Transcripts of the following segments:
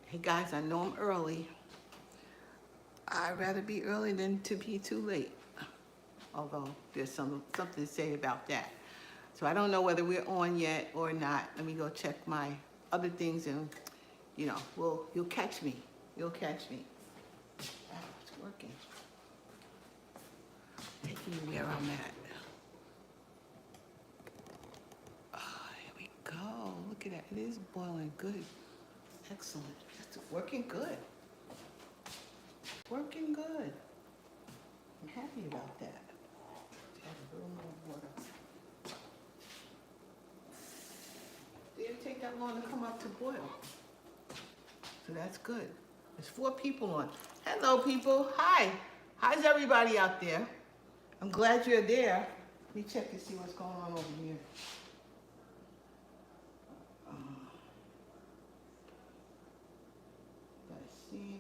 Hey guys, I know I'm early. I'd rather be early than to be too late. Although there's something to say about that. So I don't know whether we're on yet or not. Let me go check my other things and you'll catch me. You'll catch me. Ah, it's working. Taking me where I'm at. Oh, here we go. Look at that. It is boiling good. Excellent. It's working good. Working good. I'm happy about that. Add a little more water. Didn't take that long to come up to boil. So that's good. There's 4 people on. Hello, people. Hi. How's everybody out there? I'm glad you're there. Let me check and see what's going on over here.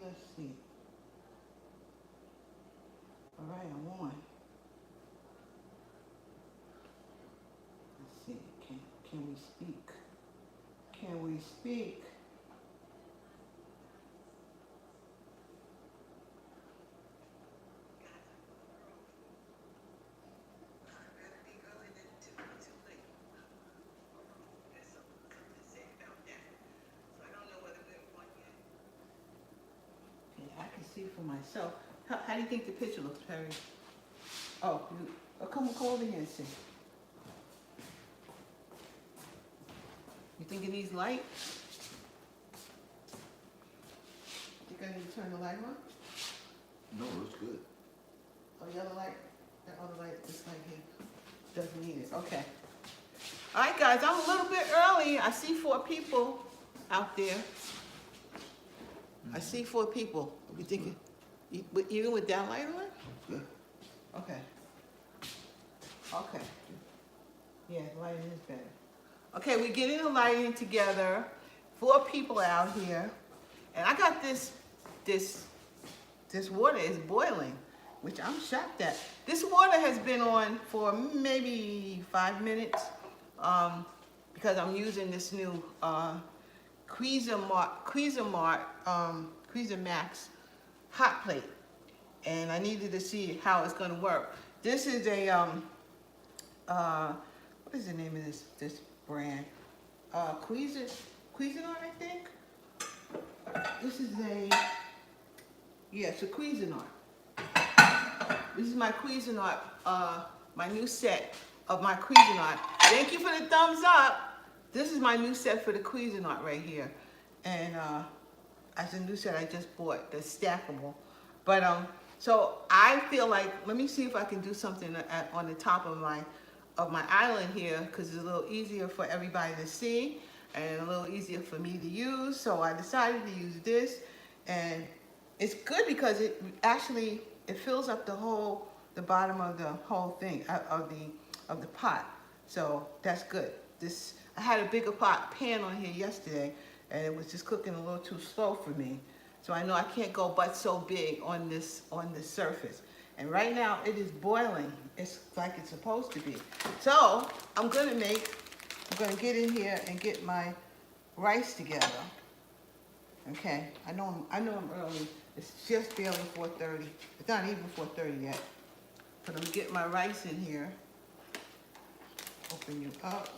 Let's see. All right, I'm on. Let's see. Can we speak? Can we speak? I can see for myself. How do you think the picture looks, Perry? Come over here and see. You think it needs light? Think I need to turn the light on? No, it's good. Oh, the other light? That other light, this light here, doesn't need it. Okay. All right, guys, I'm a little bit early. I see 4 people out there. I see 4 people. You think even with that light on? Yeah. Okay. Okay. Yeah, the lighting is better. Okay, we're getting the lighting together. 4 people out here. And I got this water is boiling, which I'm shocked at. This water has been on for maybe 5 minutes because I'm using this new Cuisinart Max hot plate, and I needed to see how it's going to work. This is a what is the name of this brand? Cuisinart, I think. This is it's a Cuisinart. This is my Cuisinart, my new set of my Cuisinart. Thank you for the thumbs up. This is my new set for the Cuisinart right here. And as a new set I just bought, that's stackable. But so I feel like, let me see if I can do something on the top of my island here, because it's a little easier for everybody to see and a little easier for me to use. So I decided to use this, and it's good because it actually fills up the bottom of the whole thing of the pot. So that's good. I had a bigger pan on here yesterday, and it was just cooking a little too slow for me. So I know I can't go but so big on this surface. And right now it is boiling. It's like it's supposed to be. So I'm gonna get in here and get my rice together. Okay, I know I'm early. It's just barely 4:30. It's not even 4:30 yet. But I'm getting my rice in here. Open you up.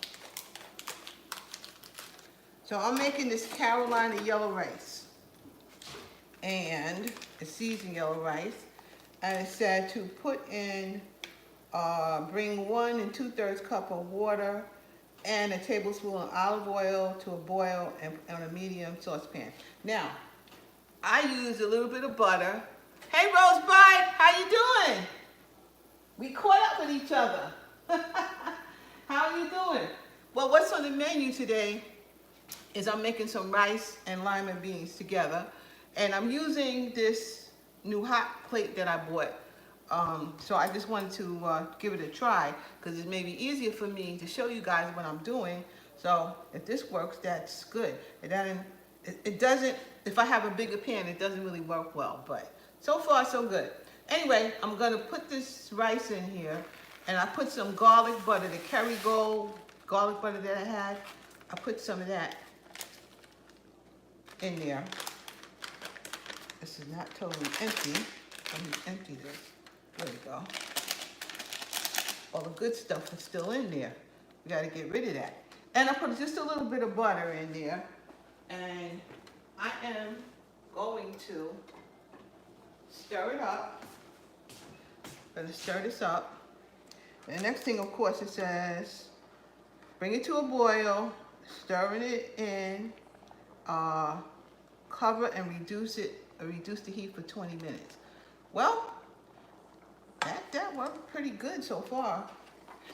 So I'm making this Carolina yellow rice. And it's seasoned yellow rice. And it said to put in, bring 1 2/3 cup of water and a tablespoon of olive oil to a boil on a medium saucepan. Now, I used a little bit of butter. Hey Rosebud, how you doing? We caught up with each other. How are you doing? Well, what's on the menu today is I'm making some rice and lima beans together. And I'm using this new hot plate that I bought. So I just wanted to give it a try, because it may be easier for me to show you guys what I'm doing. So if this works, that's good. It doesn't, if I have a bigger pan, it doesn't really work well, but so far so good. Anyway, I'm gonna put this rice in here, and I put some garlic butter, the Kerrygold garlic butter that I had. I put some of that in there. This is not totally empty. Let me empty this. There we go. All the good stuff is still in there. We got to get rid of that. And I put just a little bit of butter in there. And I am going to stir it up. I'm going to stir this up. The next thing, of course, it says, bring it to a boil, stirring it in, cover and reduce the heat for 20 minutes. Well, that worked pretty good so far.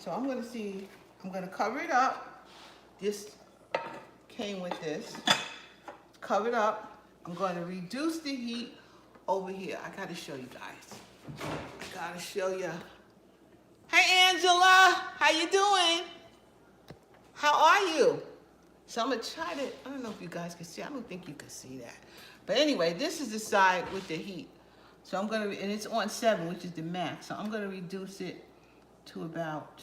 So I'm gonna cover it up. This came with this. Cover it up. I'm gonna reduce the heat over here. I gotta show you guys. I gotta show you. Hey Angela, how you doing? How are you? So I'm gonna try to, I don't know if you guys can see, I don't think you can see that. But anyway, this is the side with the heat. So I'm gonna, and it's on 7, which is the max. So I'm gonna reduce it to about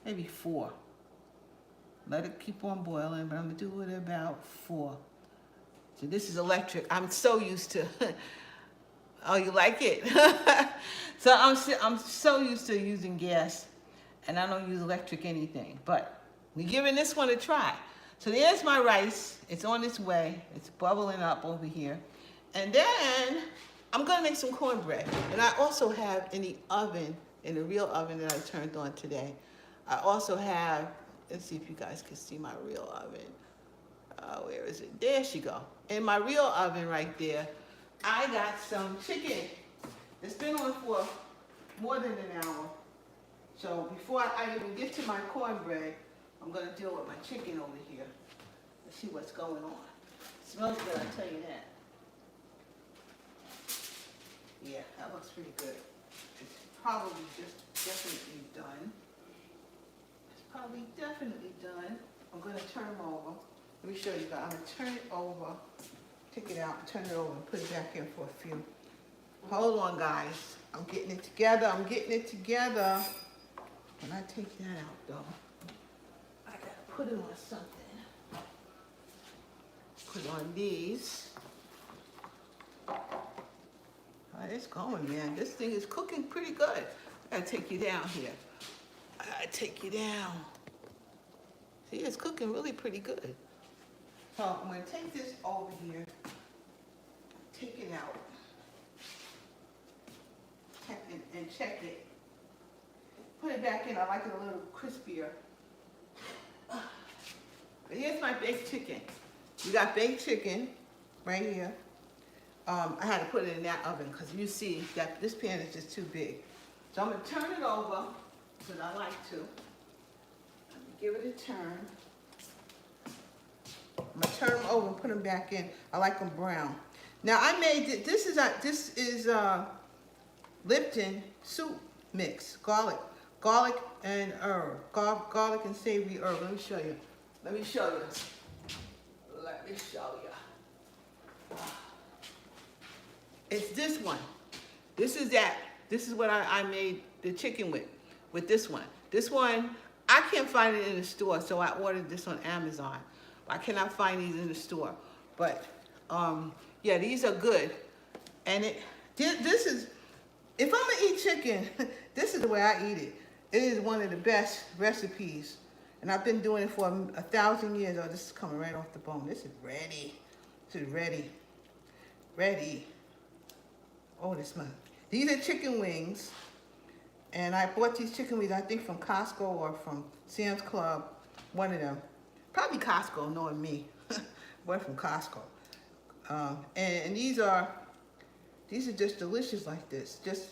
maybe 4. Let it keep on boiling, but I'm gonna do it about 4. So this is electric. I'm so used to, oh, you like it? So I'm so used to using gas, and I don't use electric anything, but we're giving this one a try. So there's my rice. It's on its way. It's bubbling up over here. And then I'm gonna make some cornbread. And I also have in the oven, in the real oven that I turned on today, I also have, let's see if you guys can see my real oven. Where is it? There she go. In my real oven right there, I got some chicken. It's been on for more than an hour. So before I even get to my cornbread, I'm gonna deal with my chicken over here. Let's see what's going on. It smells good, I'll tell you that. Yeah, that looks pretty good. It's probably just definitely done. It's probably definitely done. I'm gonna turn them over. Let me show you guys. I'm gonna turn it over, take it out, turn it over, and put it back in for a few. Hold on, guys. I'm getting it together. I'm getting it together. When I take that out, though, I gotta put it on something. Put it on these. It's going, man. This thing is cooking pretty good. I gotta take you down here. I gotta take you down. See, it's cooking really pretty good. So I'm gonna take this over here, take it out, and check it. Put it back in. I like it a little crispier. But here's my baked chicken. You got baked chicken right here. I had to put it in that oven because you see that this pan is just too big. So I'm gonna turn it over, because I like to. Let me give it a turn. I'm gonna turn them over and put them back in. I like them brown. Now I made it. This is Lipton soup mix, garlic and herb, garlic and savory herb. Let me show you. Let me show you. Let me show you. It's this one. This is that. This is what I made the chicken with this one. This one, I can't find it in the store, so I ordered this on Amazon. I cannot find these in the store. But, yeah, these are good. And this is, if I'm gonna eat chicken, this is the way I eat it. It is one of the best recipes. And I've been doing it for 1,000 years. Oh, this is coming right off the bone. This is ready. This is ready. Ready. Oh, this smells. These are chicken wings. And I bought these chicken wings, I think, from Costco or from Sam's Club. One of them. Probably Costco, knowing me. Went from Costco. And these are just delicious like this. Just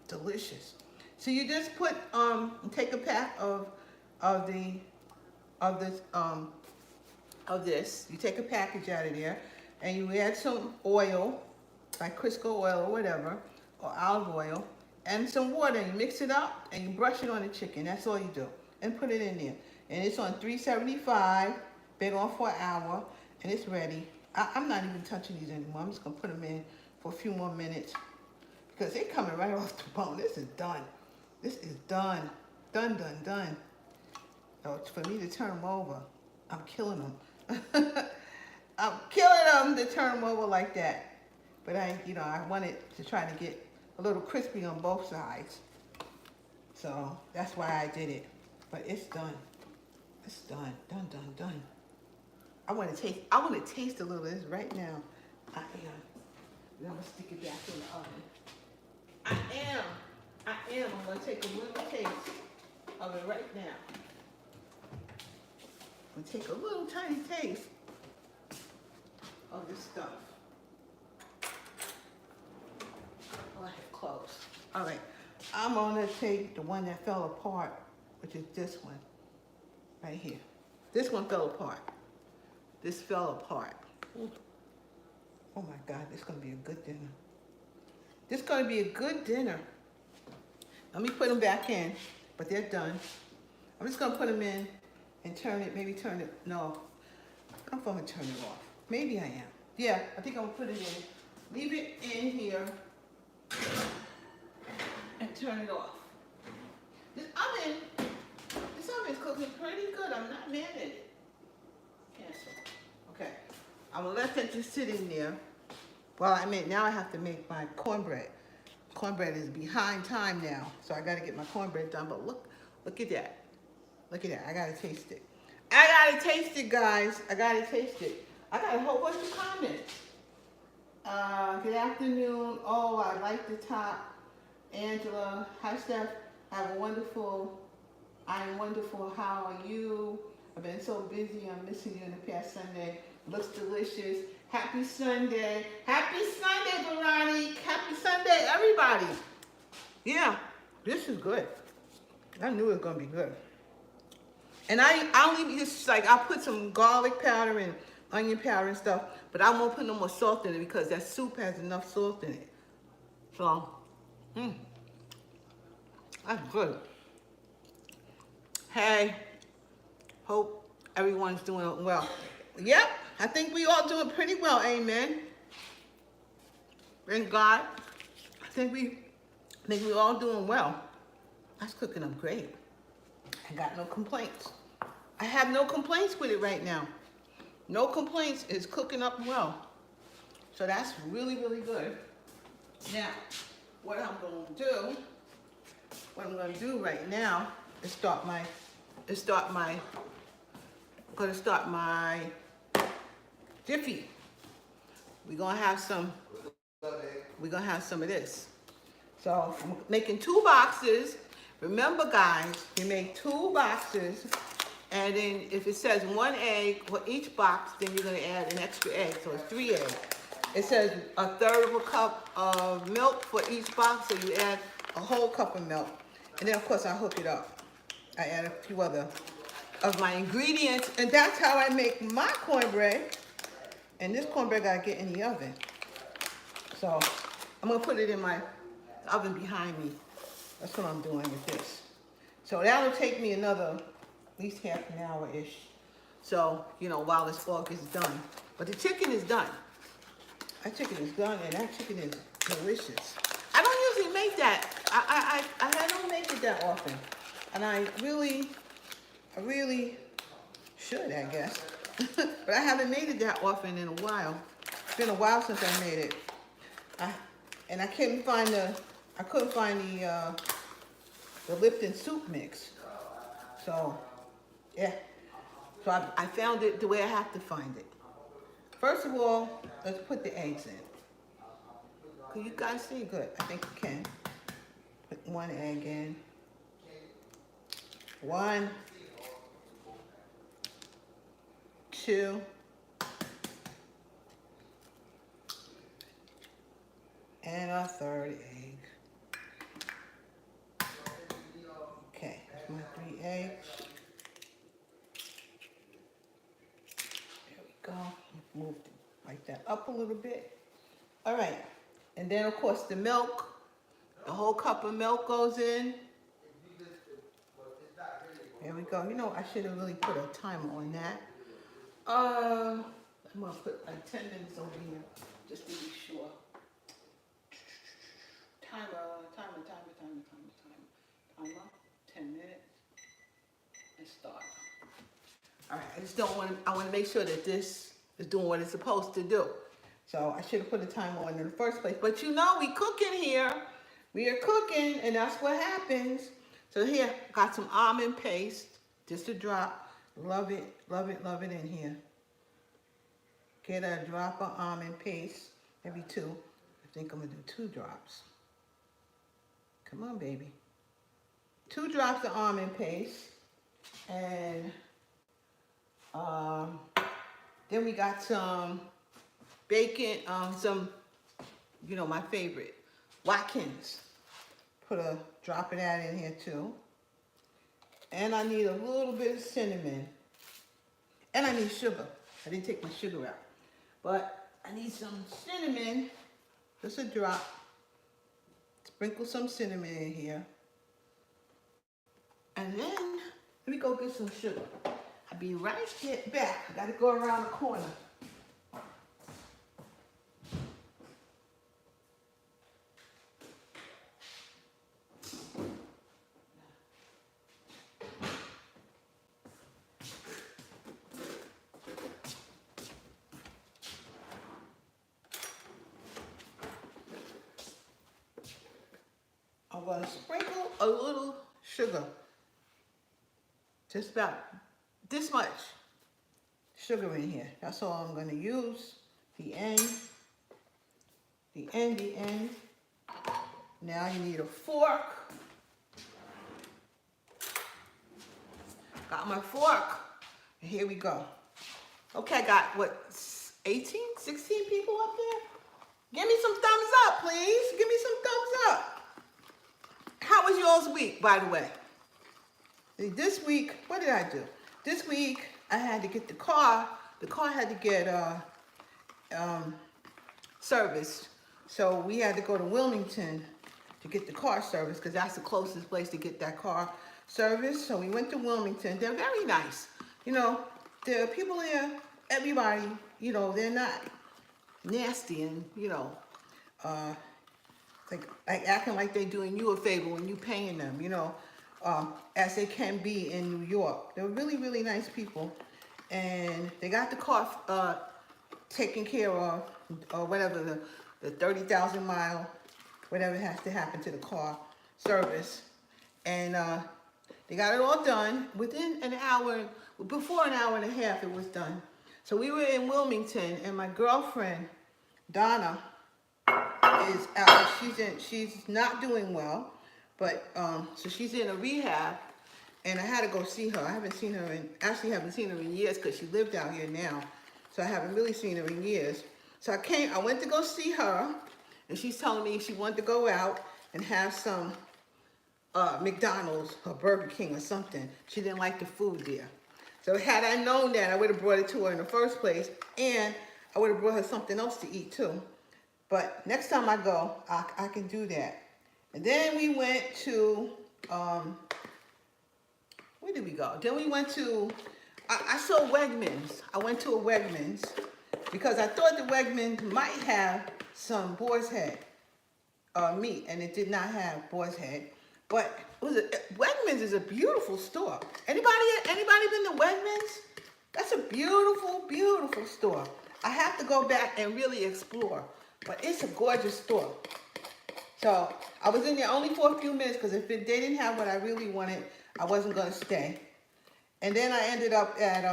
delicious. So you just put, take a pack of this. You take a package out of there, and you add some oil, like Crisco oil or whatever, or olive oil, and some water. And you mix it up, and you brush it on the chicken. That's all you do, and put it in there. And it's on 375, been on for an hour, and it's ready. I'm not even touching these anymore. I'm just gonna put them in for a few more minutes because they're coming right off the bone. This is done. This is done. Done, done, done. So for me to turn them over, I'm killing them. I'm killing them to turn them over like that. but I wanted to try to get a little crispy on both sides. So that's why I did it. But it's done. It's done. Done, done, done. I want to taste a little of this right now. I am. Then I'm gonna stick it back in the oven. I'm gonna take a little taste of it right now. I'm gonna take a little tiny taste of this stuff. Oh, I have close. All right, I'm gonna take the one that fell apart, which is this one, right here. This one fell apart. This fell apart. Ooh. Oh my God, this is gonna be a good dinner. This is gonna be a good dinner. Let me put them back in, but they're done. I'm just gonna put them in and no, I'm gonna turn it off. Maybe I am. Yeah, I think I'm gonna put it in. Leave it in here and turn it off. This oven is cooking pretty good. I'm not mad at it. Cancel. Okay, I'm gonna let that just sit in there. Well, now I have to make my cornbread. Cornbread is behind time now, so I gotta get my cornbread done. But look at that. Look at that. I gotta taste it. I gotta taste it, guys. I gotta taste it. I got a whole bunch of comments. Good afternoon. Oh, I like the top. Angela. Hi, Steph. I'm wonderful. How are you? I've been so busy. I'm missing you in the past Sunday. Looks delicious. Happy Sunday. Happy Sunday, Veronique. Happy Sunday, everybody. Yeah, this is good. I knew it was going to be good. And I'll even just I'll put some garlic powder and onion powder and stuff, but I won't put no more salt in it because that soup has enough salt in it. So, that's good. Hey, hope everyone's doing well. Yep, I think we all doing pretty well, amen. Thank God. I think we all doing well. That's cooking up great. I got no complaints. I have no complaints with it right now. No complaints. It's cooking up well. So that's really, really good. Now, what I'm going to do right now is start my Jiffy. We're gonna have some of this. So I'm making 2 boxes. Remember, guys, you make 2 boxes, and then if it says 1 egg for each box, then you're gonna add an extra egg, so it's 3 eggs. It says 1/3 of a cup of milk for each box, so you add a whole cup of milk, and then of course I hook it up. I add a few other of my ingredients, and that's how I make my cornbread. And this cornbread gotta get in the oven. So I'm gonna put it in my oven behind me. That's what I'm doing with this. So that'll take me another at least half an hour-ish. So, while this all gets done. But the chicken is done. That chicken is done, and that chicken is delicious. I don't usually make that. I don't make it that often. And I really should, I guess. But I haven't made it that often in a while. It's been a while since I made it. I couldn't find the Lipton soup mix. So, yeah. So I found it the way I have to find it. First of all, let's put the eggs in. Can you guys see? Good. I think you can. Put 1 egg in. 1, 2, and a 3rd egg. Okay, that's my 3 eggs. There we go. Move like that up a little bit. All right, and then of course the milk. The whole cup of milk goes in. There we go. I should have really put a timer on that. I'm gonna put like 10 minutes over here just to be sure. Timer, 10 minutes, and start. All right, I want to make sure that this is doing what it's supposed to do. So I should have put a timer on in the first place. But you know, we cooking here. We are cooking, and that's what happens. So here, got some almond paste, just a drop. Love it, love it, love it in here. Get a drop of almond paste, maybe two. I think I'm gonna do 2 drops. Come on, baby. 2 drops of almond paste, and then we got some bacon, some, you know, my favorite, Watkins. Put a drop of that in here too. And I need a little bit of cinnamon. And I need sugar. I didn't take my sugar out. But I need some cinnamon, just a drop. Sprinkle some cinnamon in here. And then, let me go get some sugar. I'll be right back. I gotta go around the corner. I'm gonna sprinkle a little sugar. Just about this much sugar in here. That's all I'm gonna use. The end. Now you need a fork. Got my fork. And here we go. Okay, I got what, 18, 16 people up there? Give me some thumbs up, please. Give me some thumbs up. How was y'all's week, by the way? This week, what did I do? This week, I had to get the car. The car had to get serviced. So we had to go to Wilmington to get the car serviced because that's the closest place to get that car serviced. So we went to Wilmington. They're very nice. You know, the people there, everybody, you know, they're not nasty and, you know, like acting like they're doing you a favor when you paying them, you know, as they can be in New York. They're really, really nice people. And they got the car taken care of, or whatever, the 30,000 mile, whatever has to happen to the car service. And they got it all done within an hour, before an hour and a half it was done. So we were in Wilmington, and my girlfriend, Donna, is out. She's not doing well, but so she's in a rehab, and I had to go see her. I haven't seen her in years because she lived out here now, so I haven't really seen her in years. So I went to go see her, and she's telling me she wanted to go out and have some McDonald's or Burger King or something. She didn't like the food there. So had I known that, I would have brought it to her in the first place, and I would have brought her something else to eat too. But next time I go, I can do that. And then we went to, where did we go? Then we went to, I saw Wegmans. I went to a Wegmans because I thought the Wegmans might have some boar's head meat, and it did not have boar's head. But Wegmans is a beautiful store. Anybody been to Wegmans? That's a beautiful, beautiful store. I have to go back and really explore. But it's a gorgeous store. So I was in there only for a few minutes because if they didn't have what I really wanted, I wasn't going to stay. And then I ended up at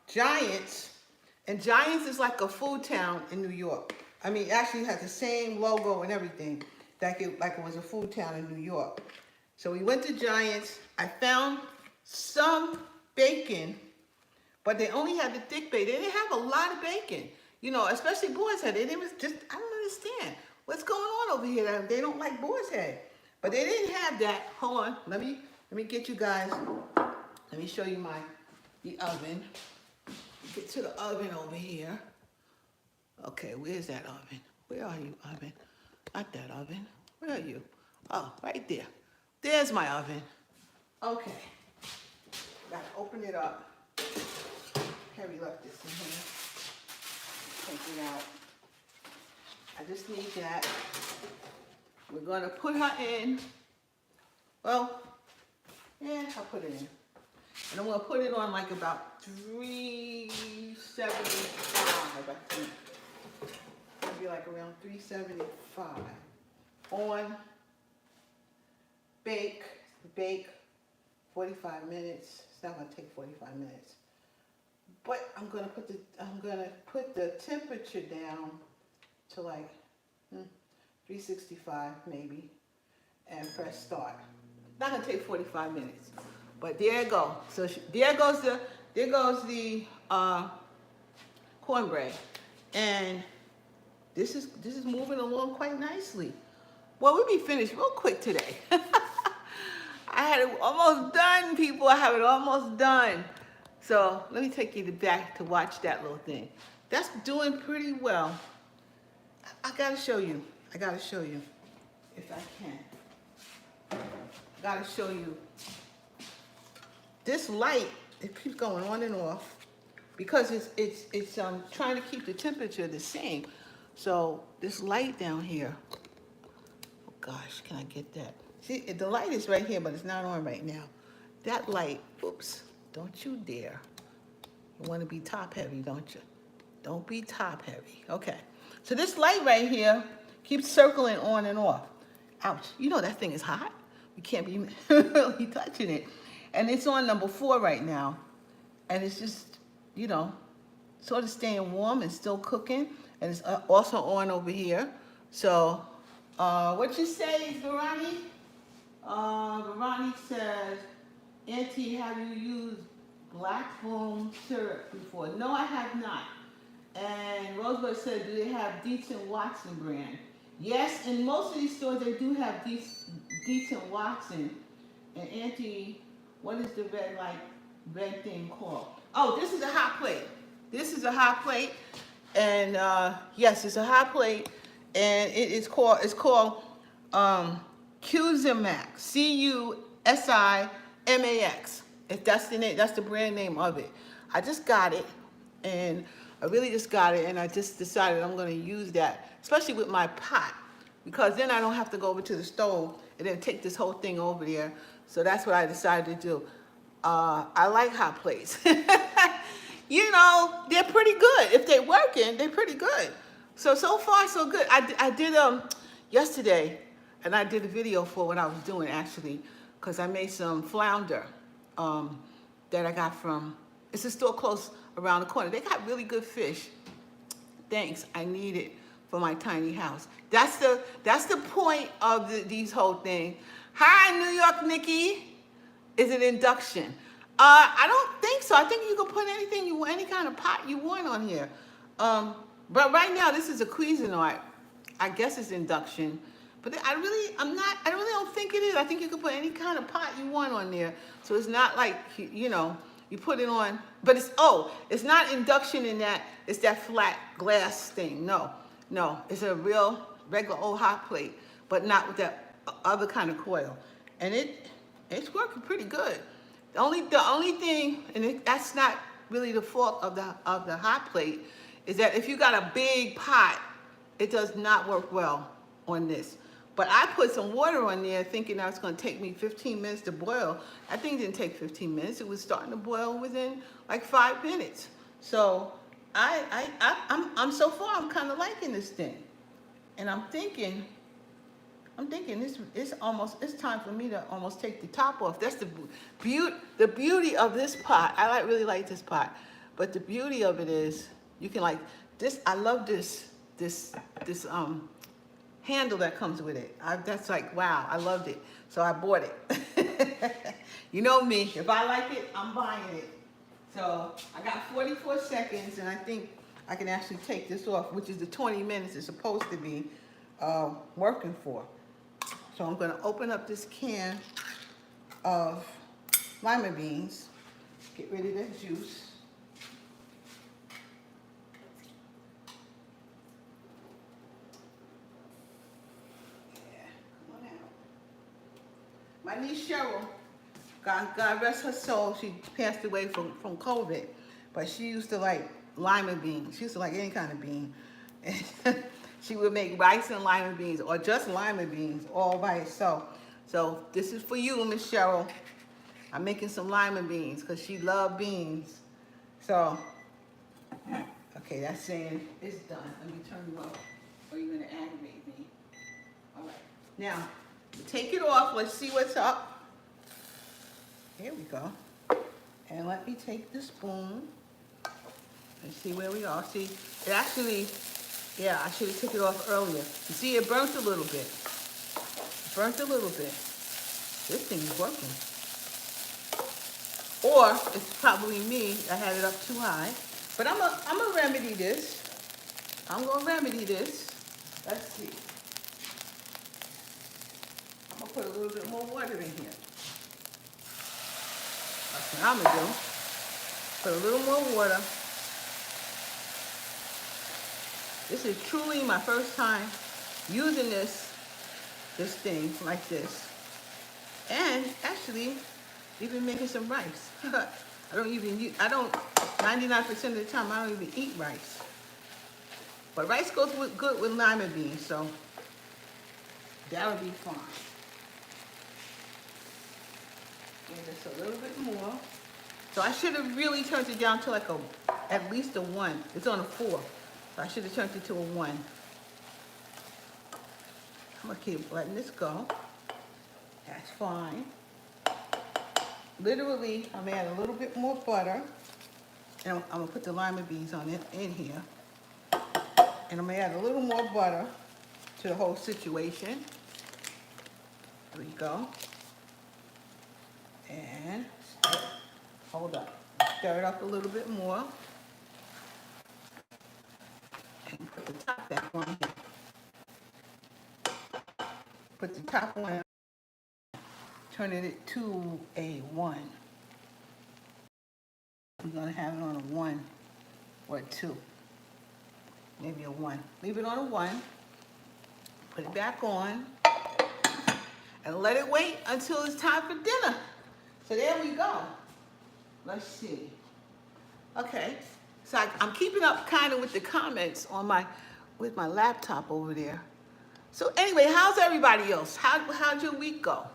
Giants. And Giants is like a food town in New York. I mean, actually it has the same logo and everything, like it was a food town in New York. So we went to Giants. I found some bacon, but they only had the thick bacon. They didn't have a lot of bacon. You know, especially boar's head. It was just, I don't understand what's going on over here. They don't like boar's head. But they didn't have that. Hold on. Let me get you guys. Let me show you the oven. Get to the oven over here. Okay, where's that oven? Where are you, oven? Not that oven. Where are you? Oh, right there. There's my oven. Okay. Gotta open it up. Harry left this in here. Take it out. I just need that. We're gonna put her in. Well, yeah, I'll put it in. And I'm gonna put it on like about 375, I think. be like around 375. On, bake 45 minutes. It's not gonna take 45 minutes. But I'm gonna put the temperature down to like 365 maybe, and press start. Not gonna take 45 minutes, but there it goes. So there goes the cornbread, and this is moving along quite nicely. Well, we'll be finished real quick today. I had it almost done, people. I have it almost done. So let me take you back to watch that little thing. That's doing pretty well. I gotta show you if I can. I gotta show you. This light, it keeps going on and off because it's trying to keep the temperature the same. So this light down here, oh gosh, can I get that? See, the light is right here, but it's not on right now. That light, oops, don't you dare. You want to be top heavy, don't you? Don't be top heavy. Okay. So this light right here keeps circling on and off. Ouch. You know that thing is hot. You can't be really touching it. And it's on number 4 right now. And it's just, you know, sort of staying warm and still cooking. And it's also on over here. So, what you say, Varani? Varani says, Auntie, have you used black foam syrup before? No, I have not. And Rosebud said, do they have decent Watson brand? Yes, in most of these stores they do have decent Watson. And Auntie, what is the red thing called? Oh, this is a hot plate. This is a hot plate. And yes, it's a hot plate. And it's called Cusimax. Cusimax. If that's the name, that's the brand name of it. I just got it, and I really just got it, and I just decided I'm going to use that, especially with my pot, because then I don't have to go over to the stove and then take this whole thing over there. So that's what I decided to do. I like hot plates. You know, they're pretty good. If they're working, they're pretty good. So far, so good. I did yesterday, and I did a video for what I was doing, actually, because I made some flounder that I got from, it's a store close around the corner. They got really good fish. Thanks, I need it for my tiny house. That's the point of these whole thing. Hi, New York Nikki. Is it induction? I don't think so. I think you can put anything you want, any kind of pot you want on here. But right now, this is a Cuisinart. I guess it's induction. But I really don't think it is. I think you can put any kind of pot you want on there. So it's not like, you know, you put it on, but it's not induction in that, it's that flat glass thing. No, it's a real regular old hot plate, but not with that other kind of coil. And it's working pretty good. The only thing, and that's not really the fault of the hot plate, is that if you got a big pot, it does not work well on this. But I put some water on there thinking that was going to take me 15 minutes to boil. That thing didn't take 15 minutes. It was starting to boil within like 5 minutes. So I'm so far, I'm kind of liking this thing. And I'm thinking it's time for me to almost take the top off. That's the beauty of this pot. I really like this pot. But the beauty of it is you can this, I love this handle that comes with it. That's like, wow, I loved it. So I bought it. You know me, if I like it, I'm buying it. So I got 44 seconds, and I think I can actually take this off, which is the 20 minutes it's supposed to be working for. So I'm gonna open up this can of lima beans, get rid of that juice. My niece Cheryl, God rest her soul, she passed away from COVID, but she used to like lima beans. She used to like any kind of bean. And she would make rice and lima beans, or just lima beans all by itself. So this is for you, Miss Cheryl. I'm making some lima beans because she loved beans. So, okay, that's saying it's done. Let me turn it off. Or are you gonna aggravate me? All right. Now, take it off. Let's see what's up. Here we go. And let me take the spoon and see where we are. See, it actually, yeah, I should have took it off earlier. You see, it burnt a little bit. Burnt a little bit. This thing is working. Or it's probably me. I had it up too high. But I'm gonna remedy this. I'm gonna remedy this. Let's see. I'm gonna put a little bit more water in here. That's what I'm gonna do. Put a little more water. This is truly my first time using this thing like this. And actually, even making some rice. I don't 99% of the time, I don't even eat rice. But rice goes good with lima beans, so that'll be fine. And just a little bit more. So I should have really turned it down to like at least a 1. It's on a 4. So I should have turned it to a 1. I'm gonna keep letting this go. That's fine. Literally, I'm gonna add a little bit more butter. And I'm gonna put the lima beans on it in here. And I'm gonna add a little more butter to the whole situation. There we go. And hold up. Stir it up a little bit more. And put the top back on here. Put the top on, turning it to a 1. We're gonna have it on a 1 or a 2. Maybe a 1. Leave it on a 1. Put it back on. And let it wait until it's time for dinner. So there we go. Let's see. Okay. So I'm keeping up kind of with the comments on with my laptop over there. So anyway, how's everybody else? How'd your week go?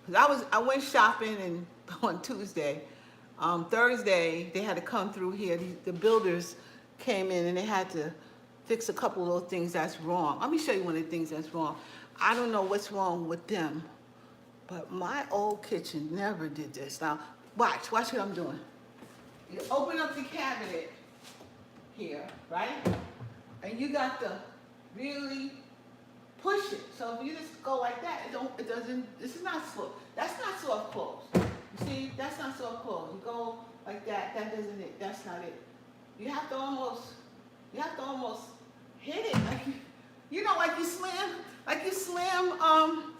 'Cause I went shopping on Tuesday. Thursday they had to come through here. The builders came in and they had to fix a couple of little things that's wrong. Let me show you one of the things that's wrong. I don't know what's wrong with them, but my old kitchen never did this. Now watch what I'm doing. You open up the cabinet here, right? And you got to really push it. So if you just go like that, this is not slow. That's not soft close. You see, that's not soft close. You go like that, that's not it. You have to almost hit it like like you slam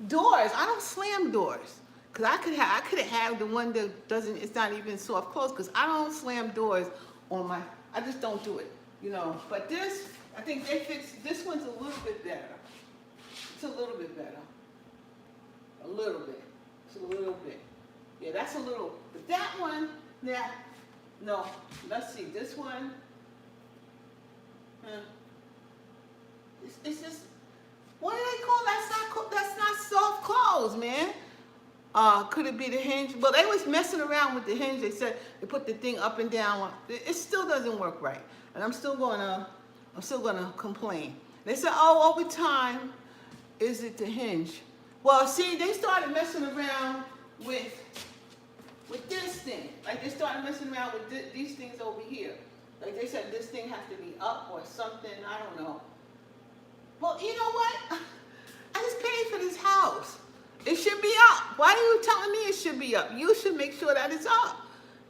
doors. I don't slam doors. Cause I could have the one that it's not even soft close, cause I don't slam doors I just don't do it, But this, I think they fixed, this one's a little bit better. It's a little bit better. A little bit. It's a little bit. Yeah, that's a little, but that one, no, let's see, this one, it's just, what do they call that? That's not soft close, man. Could it be the hinge? Well, they was messing around with the hinge. They said they put the thing up and down. It still doesn't work right, and I'm still gonna complain. They said, oh, over time, is it the hinge? Well, see, they started messing around with this thing. Like they started messing around with these things over here. Like they said, this thing has to be up or something. I don't know. Well, you know what? I just paid for this house. It should be up. Why are you telling me it should be up? You should make sure that it's up,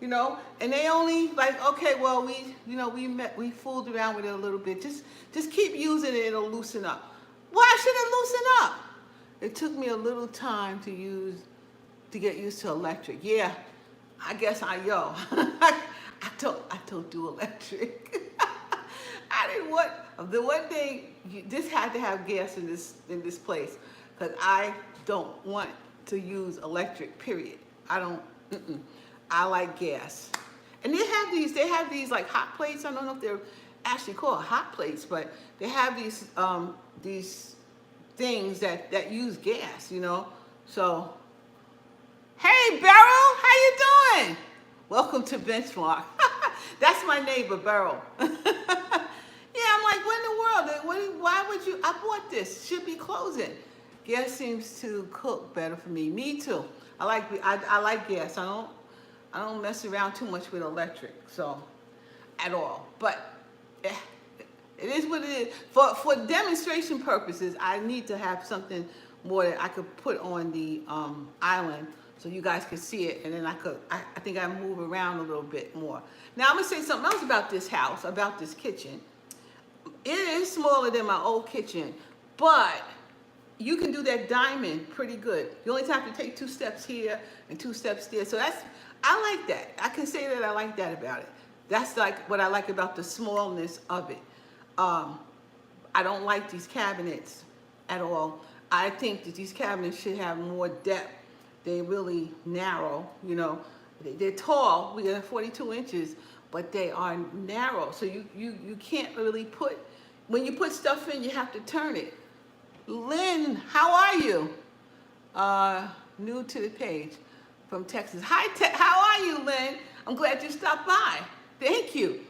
And they only okay, well, we fooled around with it a little bit. Just keep using it, it'll loosen up. Why should it loosen up? It took me a little time to get used to electric. Yeah, I guess I don't do electric. I didn't want the one thing. This had to have gas in this place, because I don't want to use electric. Period. I don't. I like gas. And they have these like hot plates. I don't know if they're actually called hot plates, but they have these things that use gas. So, hey Beryl, how you doing? Welcome to Benchmark. That's my neighbor, Beryl. Yeah, I'm like, what in the world? why would you? I bought this. Should be closing. Gas seems to cook better for me. Me too. I like gas. I don't mess around too much with electric, so at all. But eh, it is what it is. For demonstration purposes, I need to have something more that I could put on the island so you guys could see it, and then I think I move around a little bit more. Now I'm gonna say something else about this house, about this kitchen. It is smaller than my old kitchen, but you can do that diamond pretty good. You only have to take 2 steps here and 2 steps there. So I like that. I can say that I like that about it. That's like what I like about the smallness of it. I don't like these cabinets at all. I think that these cabinets should have more depth. They're really narrow, you know. They're tall, we got 42 inches, but they are narrow. So you can't really when you put stuff in, you have to turn it. Lynn, how are you? New to the page from Texas. Hi, how are you, Lynn? I'm glad you stopped by. Thank you.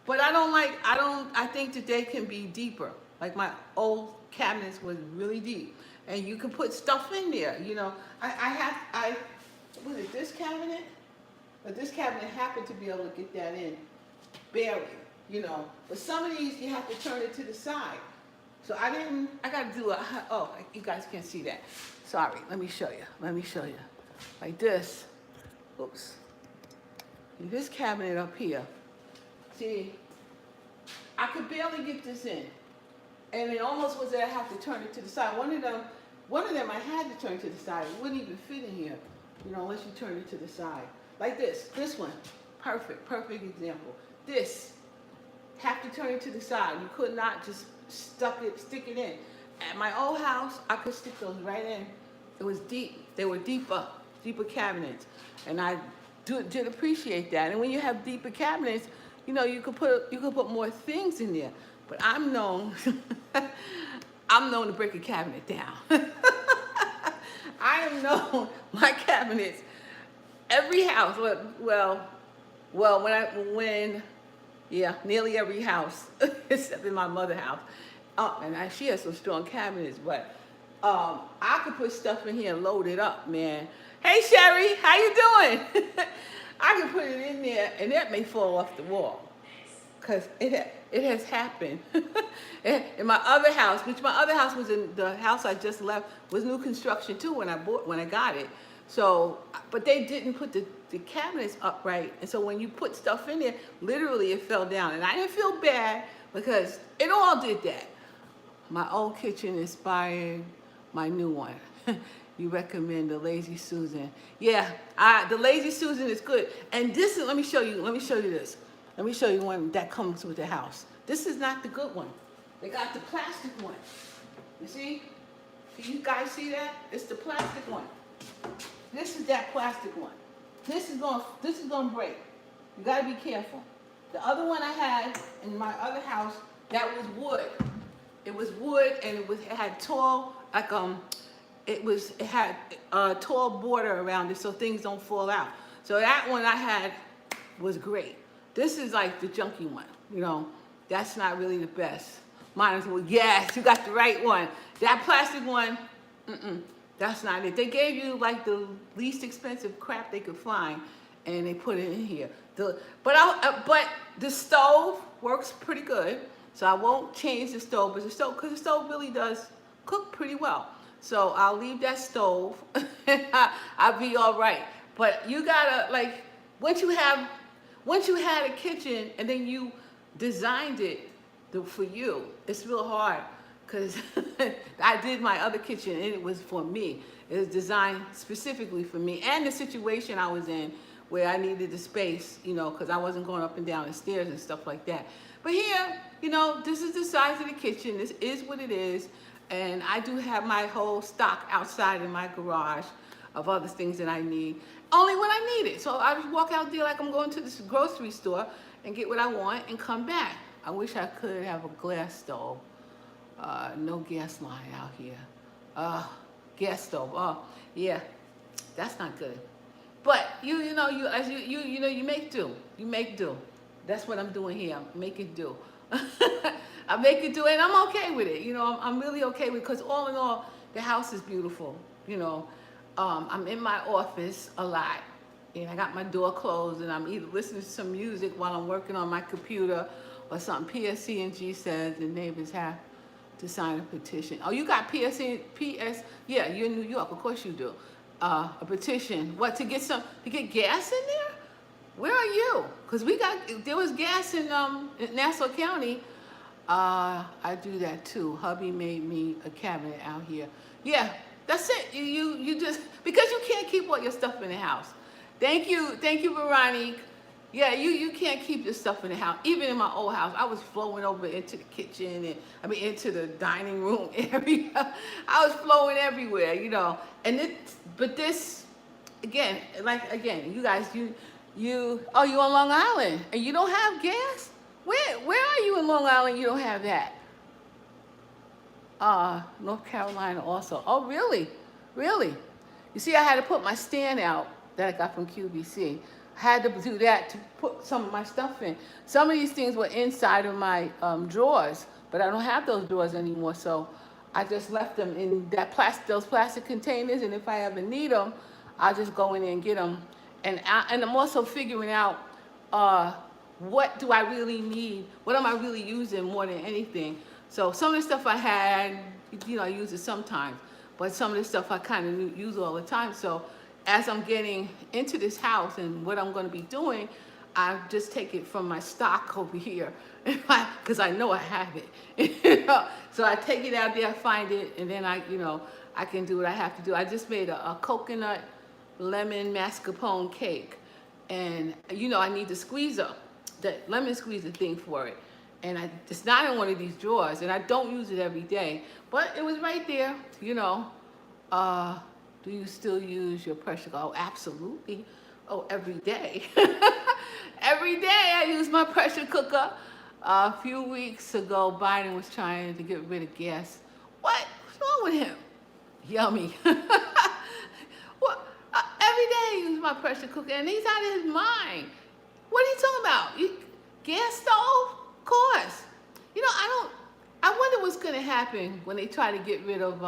But I think that they can be deeper. Like my old cabinets was really deep. And you can put stuff in there, you know. Was it this cabinet? But this cabinet happened to be able to get that in, barely, you know. But some of these, you have to turn it to the side. So I got to do you guys can't see that. Sorry, let me show you. Like this. Oops. This cabinet up here. See, I could barely get this in. And it almost was that I have to turn it to the side. One of them I had to turn to the side. It wouldn't even fit in here, you know, unless you turn it to the side. Like this one. Perfect example. This, have to turn it to the side. You could not just stick it in. At my old house, I could stick those right in. It was deep. They were deeper cabinets. And I did appreciate that. And when you have deeper cabinets, you know, you could put more things in there. But I'm known to break a cabinet down. I am known, my cabinets, every house, nearly every house, except in my mother's house. She has some strong cabinets, but I could put stuff in here and load it up, man. Hey, Sherry, how you doing? I can put it in there, and that may fall off the wall. Because it has happened. In my other house, which my other house was in the house I just left, was new construction too when I got it. So, but they didn't put the cabinets upright. And so when you put stuff in there, literally it fell down. And I didn't feel bad because it all did that. My old kitchen inspired my new one. You recommend the Lazy Susan. Yeah, the Lazy Susan is good. And let me show you this. Let me show you one that comes with the house. This is not the good one. They got the plastic one. You see? Can you guys see that? It's the plastic one. This is that plastic one. This is gonna break. You gotta be careful. The other one I had in my other house, that was wood. It was wood, and it had tall, it had a tall border around it so things don't fall out. So that one I had was great. This is like the junky one, you know. That's not really the best. Mine is, well, yes, you got the right one. That plastic one, that's not it. They gave you like the least expensive crap they could find, and they put it in here. But the stove works pretty good, so I won't change the stove. But because the stove really does cook pretty well, so I'll leave that stove. I'll be all right. But you gotta once you had a kitchen and then you designed it for you, it's real hard because I did my other kitchen and it was for me. It was designed specifically for me and the situation I was in where I needed the space, you know, because I wasn't going up and down the stairs and stuff like that. But here, you know, this is the size of the kitchen. This is what it is. And I do have my whole stock outside in my garage of other things that I need, only when I need it. So I just walk out there like I'm going to this grocery store and get what I want and come back. I wish I could have a glass stove. No gas line out here. Gas stove. Oh, yeah, that's not good. But you make do. You make do. That's what I'm doing here. I'm making do. I make it do it, and I'm okay with it. You know, I'm really okay with it because all in all, the house is beautiful. You know, I'm in my office a lot, and I got my door closed, and I'm either listening to some music while I'm working on my computer or something. PSC&G says the neighbors have to sign a petition. Oh, you got yeah, you're in New York, of course you do. A petition, what, to get gas in there? Where are you? Because there was gas in Nassau County. I do that too. Hubby made me a cabinet out here. Yeah, that's it. You just, because you can't keep all your stuff in the house. Thank you, Veronique. Yeah, you can't keep your stuff in the house. Even in my old house, I was flowing over into the kitchen and into the dining room area. I was flowing everywhere, you know. But this, again, you guys, you on Long Island and you don't have gas? Where are you in Long Island? You don't have that? North Carolina also. Oh, really? Really? You see, I had to put my stand out that I got from QVC. I had to do that to put some of my stuff in. Some of these things were inside of my drawers, but I don't have those drawers anymore, so I just left them in those plastic containers, and if I ever need them, I'll just go in there and get them. And I'm also figuring out what do I really need, what am I really using more than anything. So some of the stuff I had, you know, I use it sometimes, but some of the stuff I kind of use all the time. So as I'm getting into this house and what I'm going to be doing, I just take it from my stock over here because I know I have it. You know? So I take it out there, I find it, and then I can do what I have to do. I just made a coconut lemon mascarpone cake, and you know I need the squeezer, the lemon squeezer thing for it. And it's not in one of these drawers, and I don't use it every day, but it was right there, you know. Do you still use your pressure cooker? Oh, absolutely. Oh, every day. Every day I use my pressure cooker. A few weeks ago, Biden was trying to get rid of gas. What's wrong with him? Yummy. Well, every day I use my pressure cooker, and he's out of his mind. What are you talking about? Gas stove? Of course. You know, I wonder what's going to happen when they try to get rid of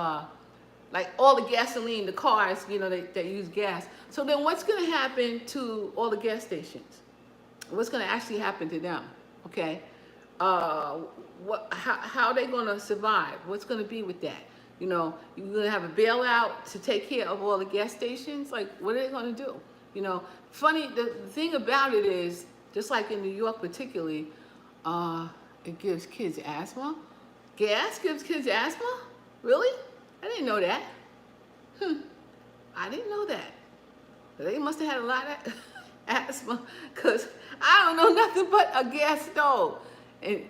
like all the gasoline, the cars, you know, that use gas. So then what's going to happen to all the gas stations? What's going to actually happen to them? Okay. How are they going to survive? What's going to be with that? You know, you're going to have a bailout to take care of all the gas stations? Like, what are they going to do? You know, funny, the thing about it is, just like in New York particularly, it gives kids asthma. Gas gives kids asthma? Really? I didn't know that. I didn't know that. They must have had a lot of asthma, because I don't know nothing but a gas stove and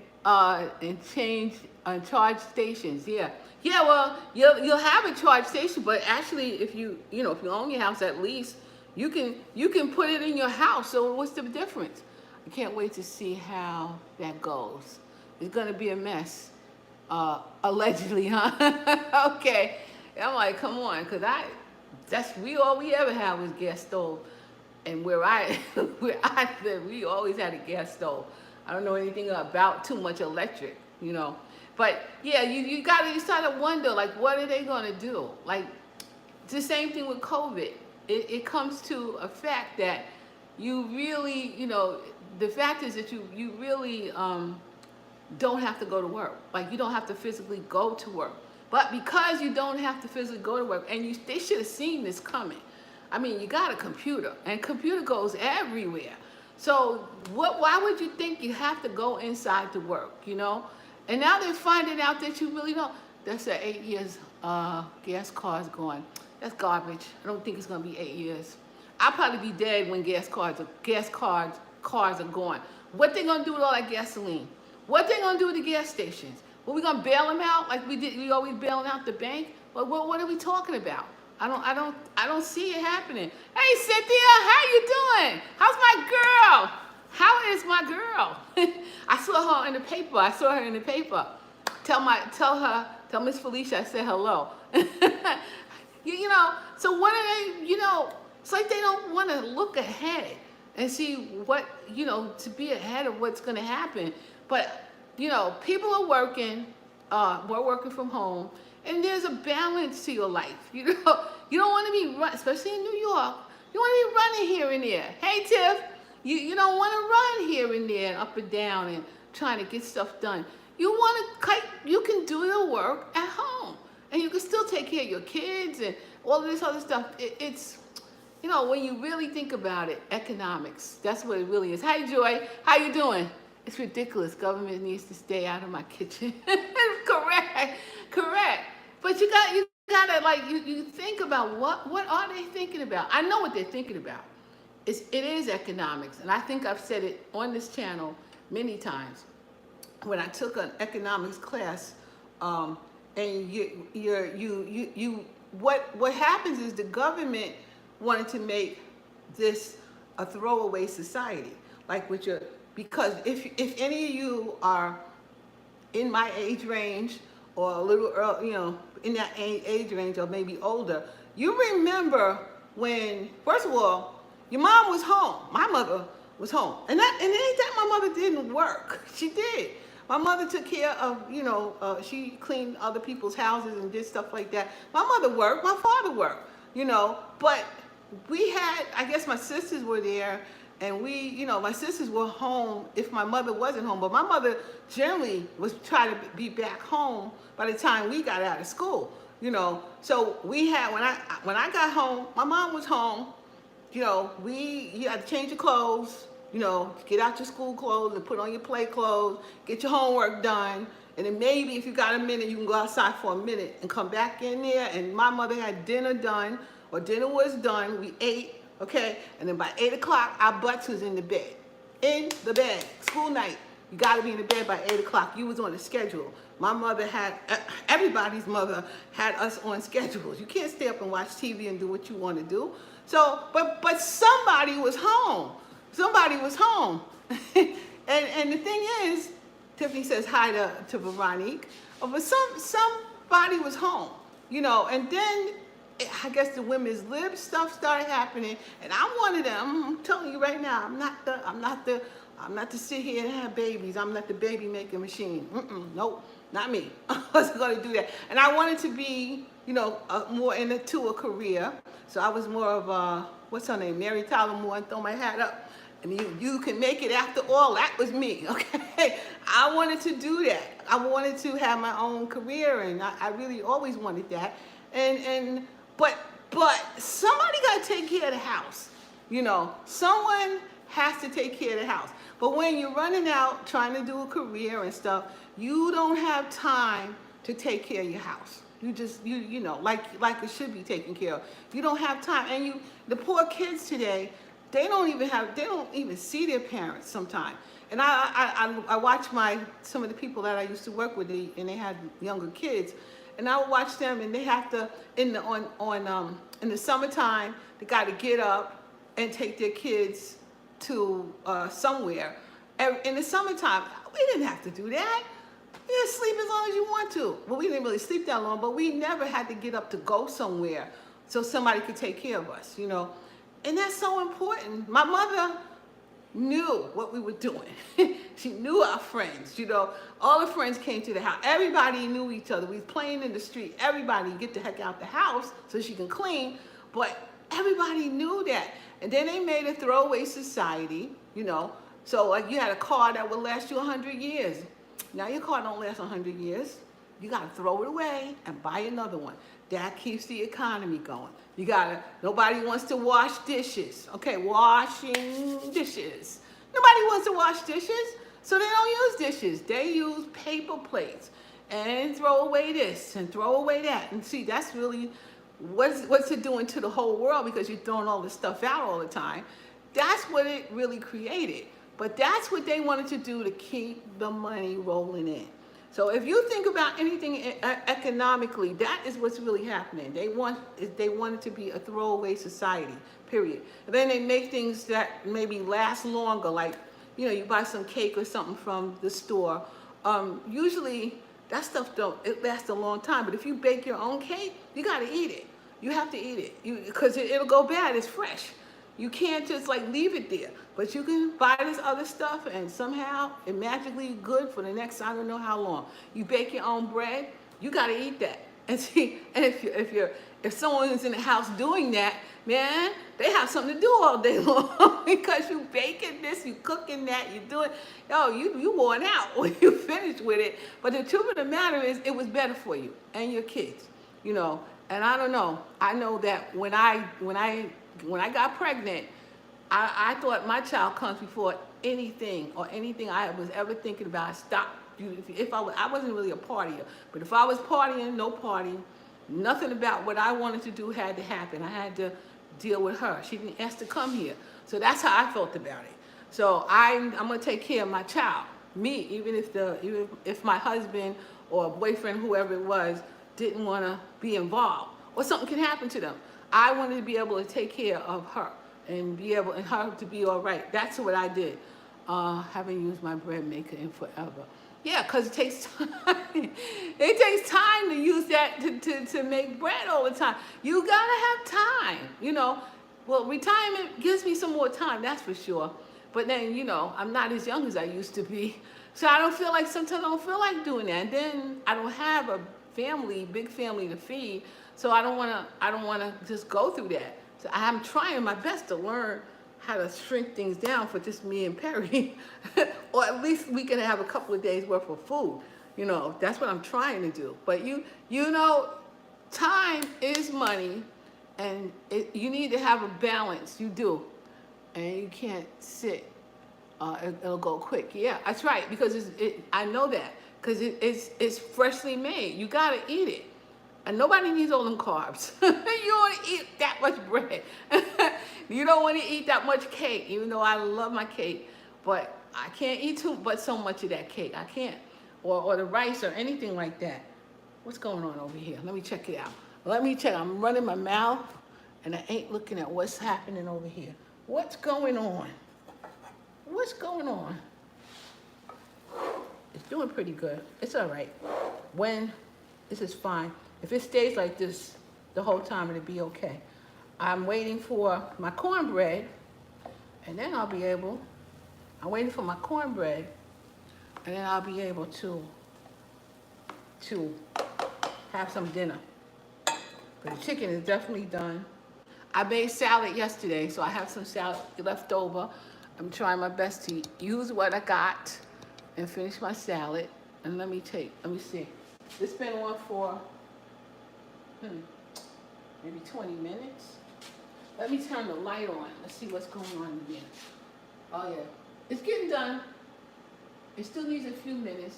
charge stations. Yeah. Yeah, well, you'll have a charge station, but actually if you own your house, at least you can put it in your house. So what's the difference? I can't wait to see how that goes. It's gonna be a mess. Allegedly, huh? Okay. I'm like, come on, because all we ever had was gas stove. And where I live, we always had a gas stove. I don't know anything about too much electric, you know. But yeah, you start to wonder, like, what are they gonna do? Like, it's the same thing with COVID. It comes to a fact that you really, you know, the fact is that you really don't have to go to work. Like, you don't have to physically go to work. But because you don't have to physically go to work, and they should have seen this coming. I mean, you got a computer, and computer goes everywhere. So why would you think you have to go inside to work, you know? And now they're finding out that you really don't. That's 8 years gas cars gone. That's garbage. I don't think it's gonna be 8 years. I'll probably be dead when gas cars are gone. What they gonna do with all that gasoline? What they gonna do with the gas stations? Well, we gonna bail them out like we always bailing out the bank? What are we talking about? I don't see it happening. Hey, Cynthia, how you doing? How's my girl? How is my girl? I saw her in the paper. Tell Miss Felicia I said hello. you know, so what are they, you know, it's like they don't want to look ahead and see what, you know, to be ahead of what's going to happen. But people are working, we're working from home, and there's a balance to your life. You don't want to be run, especially in New York. You want to be running here and there. Hey, Tiff, you don't want to run here and there, and up and down, and trying to get stuff done. You can do your work at home, and you can still take care of your kids and all of this other stuff. It's when you really think about it, economics. That's what it really is. Hi, Joy. How you doing? It's ridiculous. Government needs to stay out of my kitchen. Correct. But you gotta you think about what are they thinking about? I know what they're thinking about. It is economics, and I think I've said it on this channel many times. When I took an economics class, and what happens is the government wanted to make this a throwaway society, because if any of you are in my age range or a little early, in that age range or maybe older, you remember when, first of all, your mom was home. My mother was home, and anytime my mother didn't work, she did. My mother took care of, she cleaned other people's houses and did stuff like that. My mother worked, my father worked, but we had, I guess my sisters were there, and my sisters were home if my mother wasn't home, but my mother generally was trying to be back home by the time we got out of school, So we had, when I got home, my mom was home, you had to change your clothes, get out your school clothes and put on your play clothes, get your homework done, and then maybe if you got a minute, you can go outside for a minute and come back in there, and my mother had dinner done, or dinner was done, we ate, okay, and then by 8 o'clock, our butts was in the bed, school night. You gotta be in the bed by 8 o'clock. You was on a schedule. My mother everybody's mother had us on schedules. You can't stay up and watch TV and do what you want to do. So, but somebody was home. Somebody was home. and the thing is, Tiffany says hi to Veronique, but somebody was home, and then I guess the women's lib stuff started happening, and I'm one of them. I'm telling you right now, I'm not to sit here and have babies. I'm not the baby making machine. Nope, not me. I wasn't going to do that. And I wanted to be, more into a career. So I was more of a, what's her name, Mary Tyler Moore, and throw my hat up. And you can make it after all. That was me, okay? I wanted to do that. I wanted to have my own career, and I really always wanted that. But somebody got to take care of the house. Someone has to take care of the house. But when you're running out trying to do a career and stuff, you don't have time to take care of your house. You just, like it should be taken care of. You don't have time. And the poor kids today, they don't even see their parents sometimes. And I watch some of the people that I used to work with, and they had younger kids, and I would watch them, and they have to, in the summertime, they got to get up and take their kids to somewhere. In the summertime, we didn't have to do that. You could sleep as long as you want to. Well, we didn't really sleep that long, but we never had to get up to go somewhere so somebody could take care of us, And that's so important. My mother knew what we were doing. She knew our friends, All the friends came to the house. Everybody knew each other. We was playing in the street. Everybody get the heck out the house so she can clean. But everybody knew that. And then they made a throwaway society, So you had a car that would last you 100 years. Now your car don't last 100 years. You got to throw it away and buy another one. That keeps the economy going. Nobody wants to wash dishes. Okay, washing dishes. Nobody wants to wash dishes, so they don't use dishes. They use paper plates and throw away this and throw away that. And see, that's really what's it doing to the whole world, because you're throwing all this stuff out all the time. That's what it really created. But that's what they wanted to do to keep the money rolling in. So if you think about anything economically, that is what's really happening. They want it to be a throwaway society, period. And then they make things that maybe last longer, like, you buy some cake or something from the store. Usually that stuff it lasts a long time, but if you bake your own cake, you got to eat it. You have to eat it because it'll go bad. It's fresh. You can't just like leave it there. But you can buy this other stuff and somehow it magically good for the next I don't know how long. You bake your own bread, you gotta eat that. And see, and if someone is in the house doing that, man, they have something to do all day long because you baking this, you cooking that, you doing, yo, you worn out when you finish with it. But the truth of the matter is, it was better for you and your kids, you know. And I don't know. I know that when I got pregnant, I thought my child comes before anything or anything I was ever thinking about. Stop. If I wasn't really a partier, but if I was partying, no partying, nothing about what I wanted to do had to happen. I had to deal with her. She didn't ask to come here. So that's how I felt about it. So I'm gonna take care of my child. Me, even if my husband or boyfriend, whoever it was, didn't want to be involved, or something can happen to them. I wanted to be able to take care of her and her to be all right. That's what I did. Haven't used my bread maker in forever. Yeah, because it takes time. It takes time to use that to make bread all the time. You gotta have time, you know. Well, retirement gives me some more time, that's for sure. But then, you know, I'm not as young as I used to be. So sometimes I don't feel like doing that. And then I don't have a big family to feed. So I don't wanna just go through that. So I'm trying my best to learn how to shrink things down for just me and Perry. Or at least we can have a couple of days worth of food. You know, that's what I'm trying to do. But you know, time is money, and you need to have a balance. You do. And you can't sit. It'll go quick. Yeah, that's right, because I know that. Because it's freshly made. You gotta eat it. And nobody needs all them carbs. You don't want to eat that much bread. You don't want to eat that much cake, even though I love my cake. But I can't eat so much of that cake. I can't. Or the rice or anything like that. What's going on over here? Let me check it out. Let me check. I'm running my mouth, and I ain't looking at what's happening over here. What's going on? What's going on? It's doing pretty good. It's all right. This is fine. If it stays like this the whole time, it'll be okay. I'm waiting for my cornbread, and then I'm waiting for my cornbread, and then I'll be able to have some dinner. But the chicken is definitely done. I made salad yesterday, so I have some salad left over. I'm trying my best to use what I got and finish my salad. And let me see. This been on for maybe 20 minutes. Let me turn the light on. Let's see what's going on again. Oh yeah, it's getting done. It still needs a few minutes.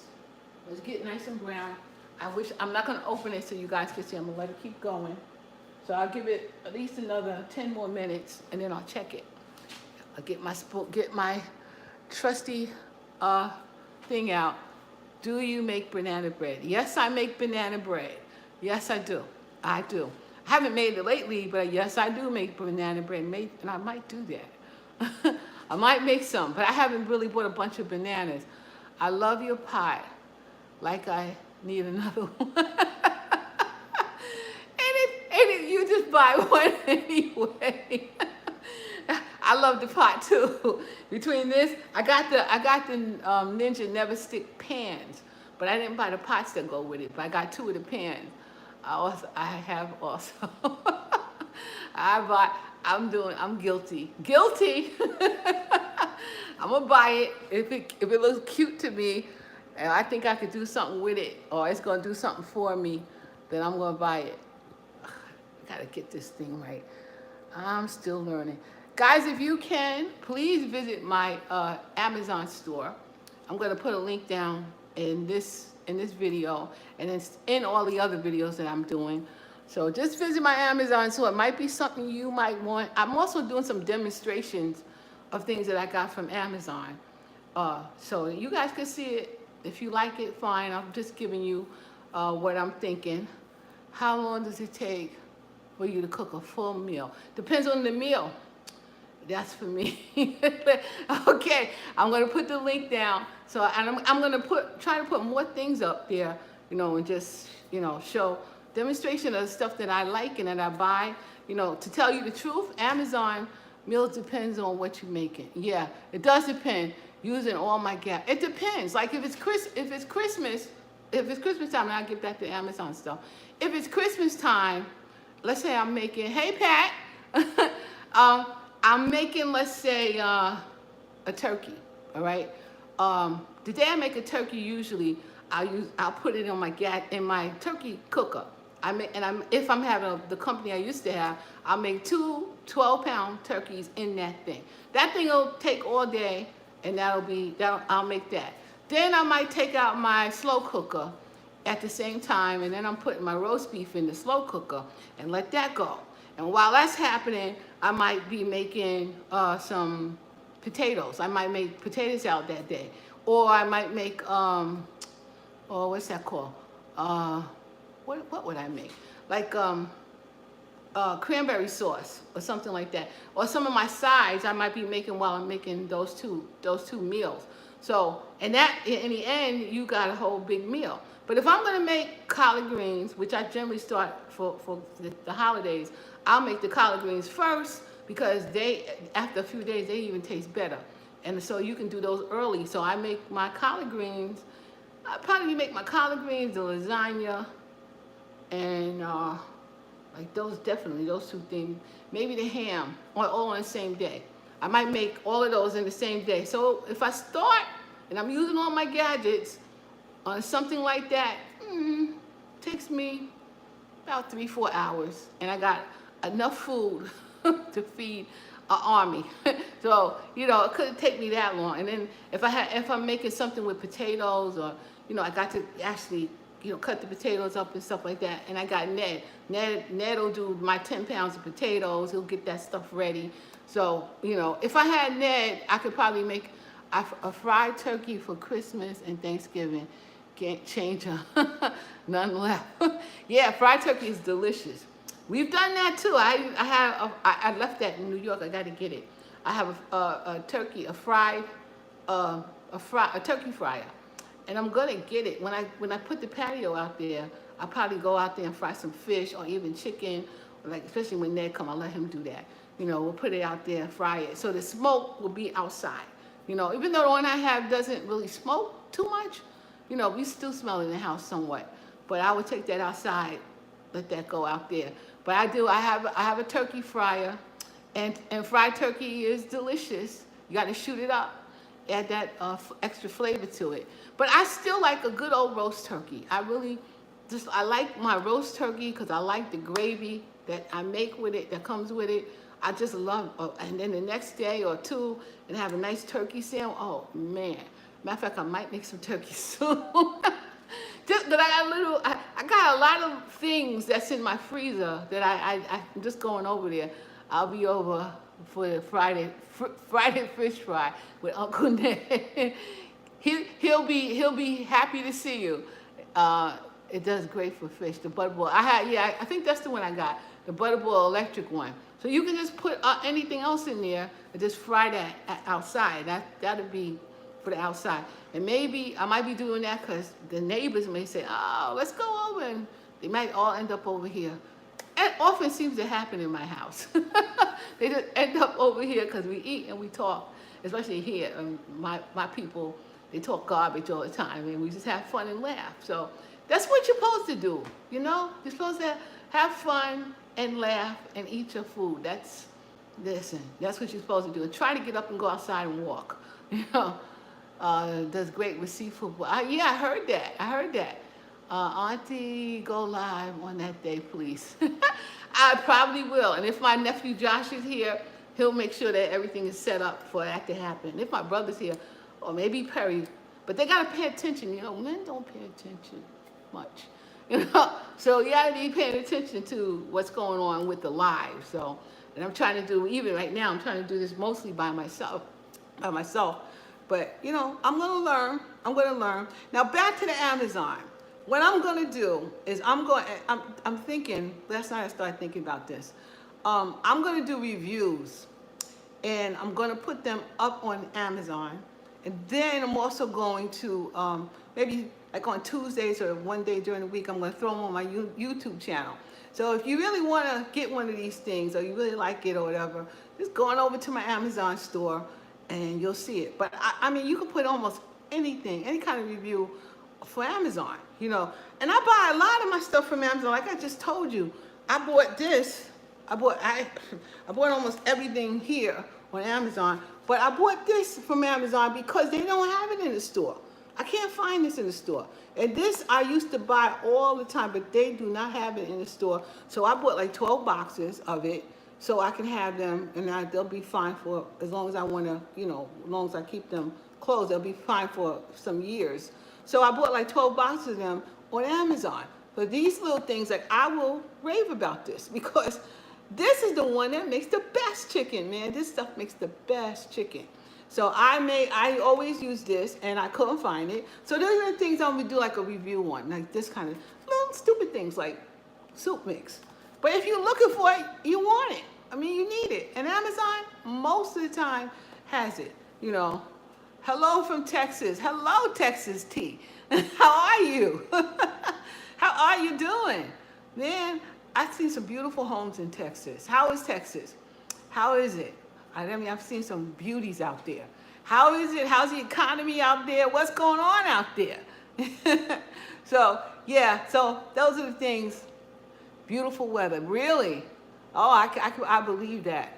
Let's get nice and brown. I'm not gonna open it so you guys can see. I'm gonna let it keep going. So I'll give it at least another 10 more minutes, and then I'll check it. I'll get my trusty thing out. Do you make banana bread? Yes, I make banana bread. Yes, I do. I do. I haven't made it lately, but yes, I do make banana bread, and I might do that. I might make some, but I haven't really bought a bunch of bananas. I love your pie, like I need another one. You just buy one anyway. I love the pot too. Between this, I got the Ninja Never Stick pans, but I didn't buy the pots that go with it. But I got 2 of the pans. I have also. I'm guilty. Guilty. I'm gonna buy it if it looks cute to me, and I think I could do something with it, or it's gonna do something for me, then I'm gonna buy it. I gotta get this thing right. I'm still learning. Guys, if you can, please visit my Amazon store. I'm gonna put a link down in this video, and it's in all the other videos that I'm doing. So just visit my Amazon store. It might be something you might want. I'm also doing some demonstrations of things that I got from Amazon. So you guys can see it. If you like it, fine. I'm just giving you what I'm thinking. How long does it take for you to cook a full meal? Depends on the meal. That's for me. Okay, I'm gonna put the link down. So, and I'm gonna try to put more things up there, you know, and just, you know, show demonstration of stuff that I like and that I buy. You know, to tell you the truth, Amazon Meals depends on what you're making. Yeah, it does depend. Using all my gas. It depends. Like if it's Christmas time, and I'll get back to Amazon stuff. If it's Christmas time, let's say I'm making, hey Pat, I'm making, let's say, a turkey. All right. The day I make a turkey, usually I'll put it on in my turkey cooker. If I'm having the company I used to have, I'll make 2 12-pound turkeys in that thing. That thing will take all day, and I'll make that. Then I might take out my slow cooker at the same time, and then I'm putting my roast beef in the slow cooker and let that go. And while that's happening, I might be making some potatoes. I might make potatoes out that day, or I might make what's that called? What would I make? Like cranberry sauce or something like that. Or some of my sides I might be making while I'm making those two meals. So, and that, in the end, you got a whole big meal. But if I'm gonna make collard greens, which I generally start for the holidays, I'll make the collard greens first because after a few days, they even taste better. And so you can do those early. So I make my collard greens. I probably make my collard greens, the lasagna, and like those 2 things. Maybe the ham, all on the same day. I might make all of those in the same day. So if I start and I'm using all my gadgets on something like that, takes me about 3-4 hours, and I got enough food to feed an army. So it couldn't take me that long. And then if I'm making something with potatoes, or I got to actually cut the potatoes up and stuff like that. And I got Ned. Ned will do my 10 pounds of potatoes. He'll get that stuff ready. So, if I had Ned, I could probably make a fried turkey for Christmas and Thanksgiving. Can't change none left. Yeah, fried turkey is delicious. We've done that too. I left that in New York. I got to get it. I have a turkey, a turkey fryer. And I'm gonna get it when I put the patio out there. I'll probably go out there and fry some fish or even chicken, like especially when Ned come, I'll let him do that. We'll put it out there and fry it. So the smoke will be outside. Even though the one I have doesn't really smoke too much, we still smell it in the house somewhat. But I would take that outside, let that go out there. But I have a turkey fryer, and fried turkey is delicious. You got to shoot it up. Add that extra flavor to it. But I still like a good old roast turkey. I like my roast turkey because I like the gravy that I make with it, that comes with it. I just love, and then the next day or two, and have a nice turkey sandwich. Oh man, matter of fact, I might make some turkey soon. But I got a lot of things that's in my freezer that I'm just going over there. I'll be over for the Friday fish fry with Uncle Ned. He'll be happy to see you. It does great for fish. The Butterball. I think that's the one I got. The Butterball electric one. So you can just put anything else in there and just fry that outside. That'll be for the outside. And maybe I might be doing that because the neighbors may say, "Oh, let's go over," and they might all end up over here. It often seems to happen in my house. They just end up over here because we eat and we talk, especially here. My people, they talk garbage all the time, and we just have fun and laugh. So that's what you're supposed to do, You're supposed to have fun and laugh and eat your food. That's what you're supposed to do. And try to get up and go outside and walk. Does great with seafood. I heard that. Auntie, go live on that day, please. I probably will. And if my nephew Josh is here, he'll make sure that everything is set up for that to happen. If my brother's here, or maybe Perry, but they gotta pay attention. Men don't pay attention much. So you gotta be paying attention to what's going on with the live. So, and I'm trying to do, even right now, I'm trying to do this mostly by myself. But I'm gonna learn. Now back to the Amazon. What I'm gonna do is I'm thinking, last night I started thinking about this. I'm gonna do reviews, and I'm gonna put them up on Amazon, And then I'm also going to, maybe like on Tuesdays or one day during the week, I'm going to throw them on my YouTube channel. So if you really want to get one of these things, or you really like it or whatever, just go on over to my Amazon store and you'll see it. But I mean, you can put almost anything, any kind of review for Amazon, you know. And I buy a lot of my stuff from Amazon. Like I just told you, I bought this. I bought almost everything here on Amazon. But I bought this from Amazon because they don't have it in the store. I can't find this in the store. And this I used to buy all the time, but they do not have it in the store. So I bought like 12 boxes of it so I can have them, and they'll be fine for as long as I want to, you know, as long as I keep them closed, they'll be fine for some years. So I bought like 12 boxes of them on Amazon. But these little things, like I will rave about this because this is the one that makes the best chicken, man. This stuff makes the best chicken. So I always use this, and I couldn't find it. So those are the things I'm gonna do like a review on, like this kind of little stupid things like soup mix. But if you're looking for it, you want it. I mean, you need it. And Amazon, most of the time, has it, you know. Hello from Texas. Hello, Texas T. How are you? How are you doing? Man, I've seen some beautiful homes in Texas. How is Texas? How is it? I mean, I've seen some beauties out there. How is it? How's the economy out there? What's going on out there? So, yeah, so those are the things. Beautiful weather, really. Oh, I believe that.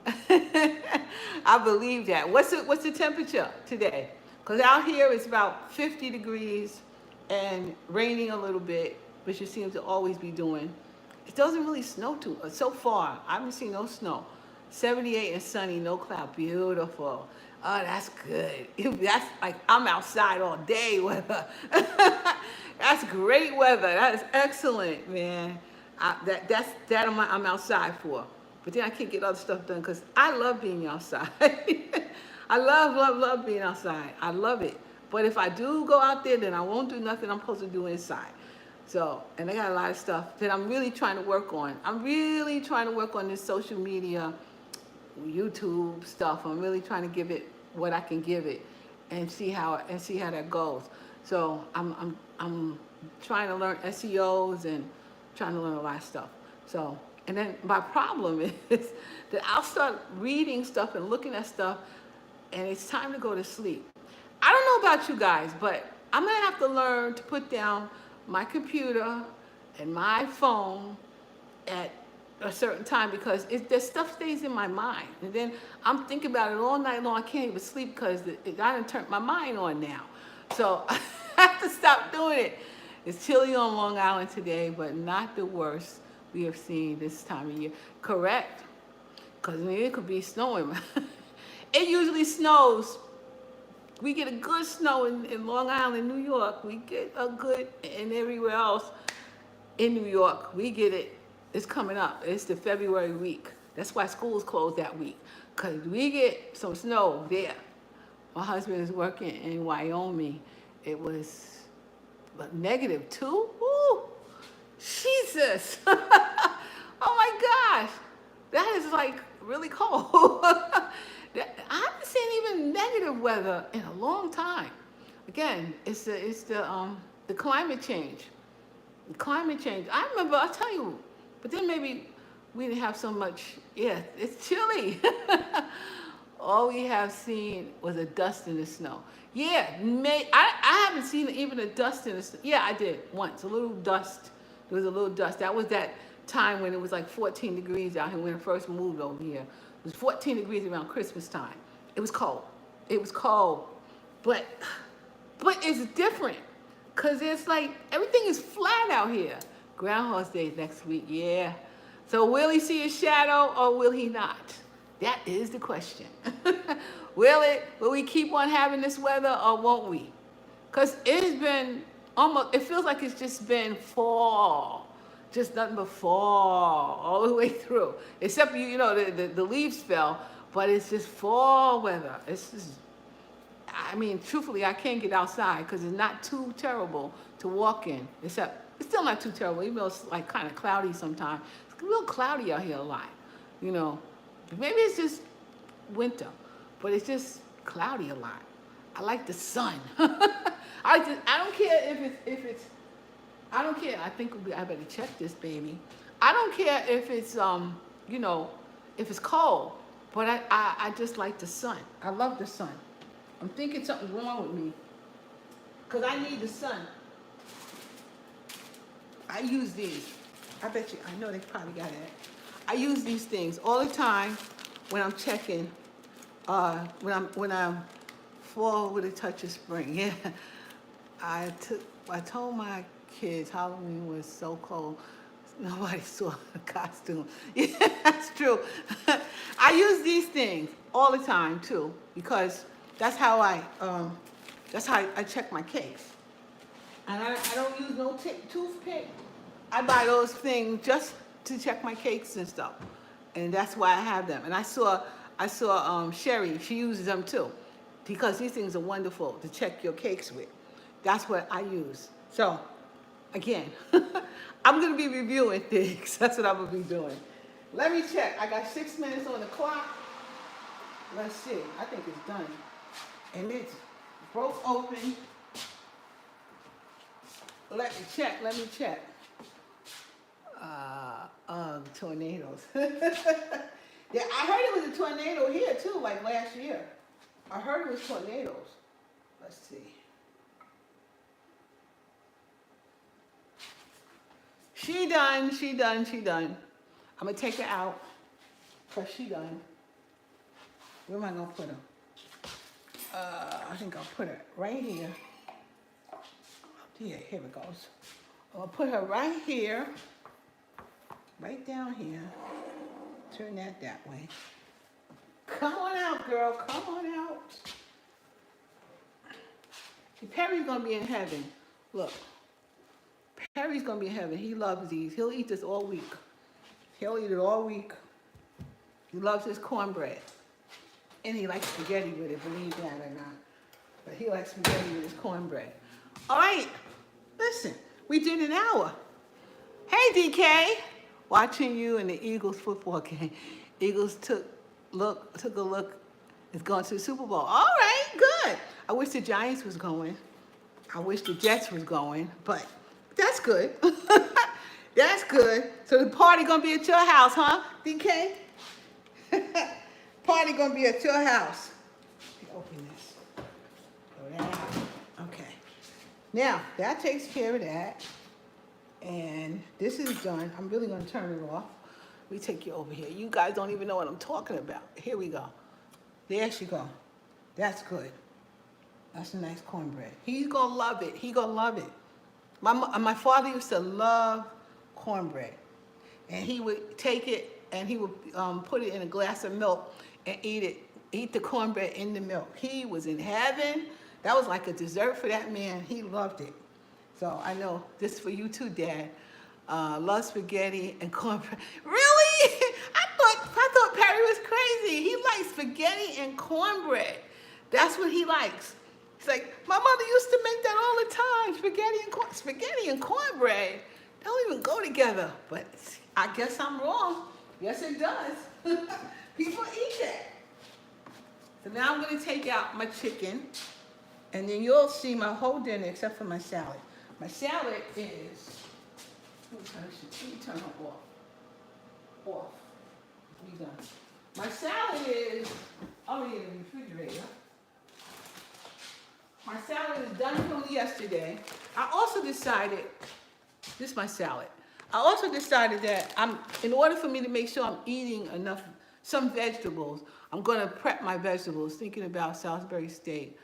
I believe that. What's the temperature today? Because out here it's about 50 degrees and raining a little bit, which it seems to always be doing. It doesn't really snow so far. I haven't seen no snow. 78 and sunny, no cloud. Beautiful. Oh, that's good. That's like I'm outside all day weather. That's great weather. That is excellent, man. I'm outside for. But then I can't get other stuff done because I love being outside. I love being outside. I love it. But if I do go out there, then I won't do nothing I'm supposed to do inside. So, and I got a lot of stuff that I'm really trying to work on. I'm really trying to work on this social media, YouTube stuff. I'm really trying to give it what I can give it, and see how that goes. So I'm trying to learn SEOs and trying to learn a lot of stuff. So, and then my problem is that I'll start reading stuff and looking at stuff, and it's time to go to sleep. I don't know about you guys, but I'm gonna have to learn to put down my computer and my phone at a certain time because the stuff stays in my mind. And then I'm thinking about it all night long. I can't even sleep because I done turned my mind on now. So I have to stop doing it. It's chilly on Long Island today, but not the worst we have seen this time of year. Correct? Because I mean, it could be snowing. It usually snows. We get a good snow in Long Island, New York. We get a good, and everywhere else in New York, we get it. It's coming up. It's the February week. That's why school's closed that week. Because we get some snow there. My husband is working in Wyoming. It was -2. Ooh, Jesus. Oh my gosh. That is like really cold. I haven't seen even negative weather in a long time. Again, it's the climate change. The climate change. I remember, I'll tell you, but then maybe we didn't have so much. Yeah, it's chilly. All we have seen was a dust in the snow. Yeah, I haven't seen even a dust in the snow. Yeah, I did once, a little dust. There was a little dust. That was that time when it was like 14 degrees out here when I first moved over here. It was 14 degrees around Christmas time. It was cold. It was cold. But it's different because it's like everything is flat out here. Groundhog's Day next week, yeah. So will he see his shadow or will he not? That is the question. Will we keep on having this weather or won't we? Because it's been almost, it feels like it's just been fall. Just nothing but fall all the way through. Except, you know, the leaves fell, but it's just fall weather. It's just, I mean, truthfully, I can't get outside because it's not too terrible to walk in. Except, it's still not too terrible, even though it's like kind of cloudy sometimes. It's a little cloudy out here a lot, you know. Maybe it's just winter, but it's just cloudy a lot. I like the sun. I don't care if it's I don't care. I think I better check this, baby. I don't care if it's you know, if it's cold, but I just like the sun. I love the sun. I'm thinking something wrong with me, cause I need the sun. I use these. I bet you. I know they probably got it. I use these things all the time when I'm checking. When I'm fall with a touch of spring. Yeah. I told my kids Halloween was so cold. Nobody saw the costume. Yeah, that's true. I use these things all the time too, because that's how I check my cakes. And I don't use no toothpick. I buy those things just to check my cakes and stuff. And that's why I have them. And I saw Sherry, she uses them too, because these things are wonderful to check your cakes with. That's what I use. So, again, I'm going to be reviewing things. That's what I'm going to be doing. Let me check. I got 6 minutes on the clock. Let's see. I think it's done. And it's broke open. Let me check. Tornadoes. Yeah, I heard it was a tornado here too, like last year. I heard it was tornadoes. Let's see. She done. I'm gonna take her out, cause she done. Where am I gonna put her? I think I'll put her right here. Yeah, here it goes. I'll put her right here, right down here. Turn that way. Come on out, girl. Come on out. Perry's gonna be in heaven. Look. Perry's gonna be in heaven. He loves these. He'll eat this all week. He'll eat it all week. He loves his cornbread. And he likes spaghetti with it, believe that or not. But he likes spaghetti with his cornbread. All right. Listen, we did an hour. Hey, DK. Watching you in the Eagles football game. Eagles took a look. It's going to the Super Bowl. All right, good. I wish the Giants was going. I wish the Jets was going, but that's good. That's good. So the party gonna be at your house, huh, DK? Party gonna be at your house. Let me open this. Throw that out. Okay. Now, that takes care of that. And this is done. I'm really gonna turn it off. Let me take you over here. You guys don't even know what I'm talking about. Here we go. There she go. That's good. That's a nice cornbread. He's gonna love it. He gonna love it. My father used to love cornbread, and he would take it and he would put it in a glass of milk and eat the cornbread in the milk. He was in heaven. That was like a dessert for that man. He loved it. So I know this is for you too, Dad. Love spaghetti and cornbread. Really? I thought Perry was crazy. He likes spaghetti and cornbread. That's what he likes. He's like, my mother used to make that all the time. Spaghetti and cornbread don't even go together. But I guess I'm wrong. Yes, it does. People eat that. So now I'm going to take out my chicken, and then you'll see my whole dinner except for my salad. My salad is, let me turn it off. We done. My salad is already in the refrigerator. My salad is done from yesterday. I also decided, this is my salad. I also decided that in order for me to make sure I'm eating some vegetables, I'm going to prep my vegetables, thinking about Salisbury steak.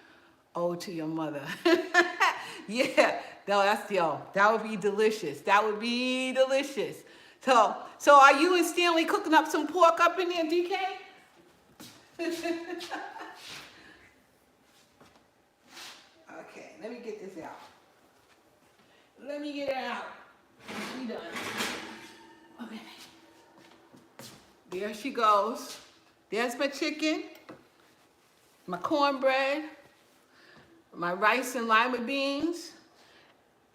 Oh, to your mother. Yeah, that would be delicious. That would be delicious. So are you and Stanley cooking up some pork up in there, DK? Okay, let me get this out. Let me get it out. We done. Okay. There she goes. There's my chicken, my cornbread, my rice and lima beans,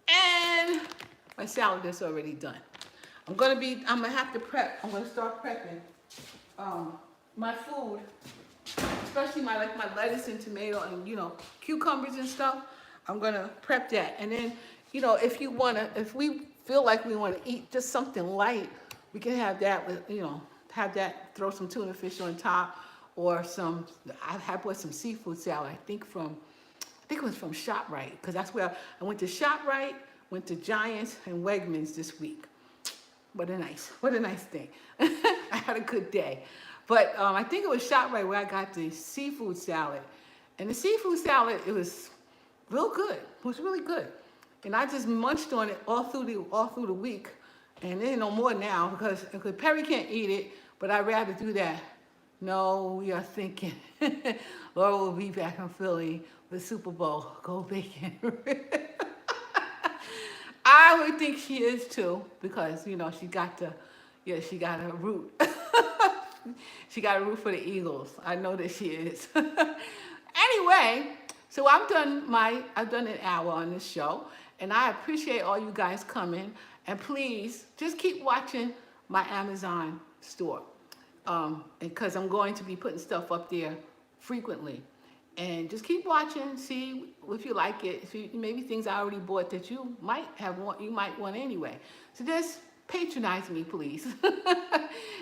and my salad that's already done. I'm gonna have to prep. I'm gonna start prepping my food especially my lettuce and tomato and cucumbers and stuff. I'm gonna prep that, and then if we feel like we want to eat just something light, we can have that with have that, throw some tuna fish on top, or I bought some seafood salad. I think it was from ShopRite, because that's where I went to ShopRite, went to Giants and Wegmans this week. What a nice thing. I had a good day. But I think it was ShopRite where I got the seafood salad. And the seafood salad, it was real good. It was really good. And I just munched on it all through the week. And there's no more now because Perry can't eat it, but I'd rather do that. No, we are thinking Laura will be back in Philly with Super Bowl. Go bacon. I would think she is too, because she got a root. She got a root for the Eagles. I know that she is. Anyway, so I've done an hour on this show, and I appreciate all you guys coming. And please just keep watching my Amazon store, because I'm going to be putting stuff up there frequently. And just keep watching, see if you like it. Maybe things I already bought that you might want anyway. So just patronize me, please.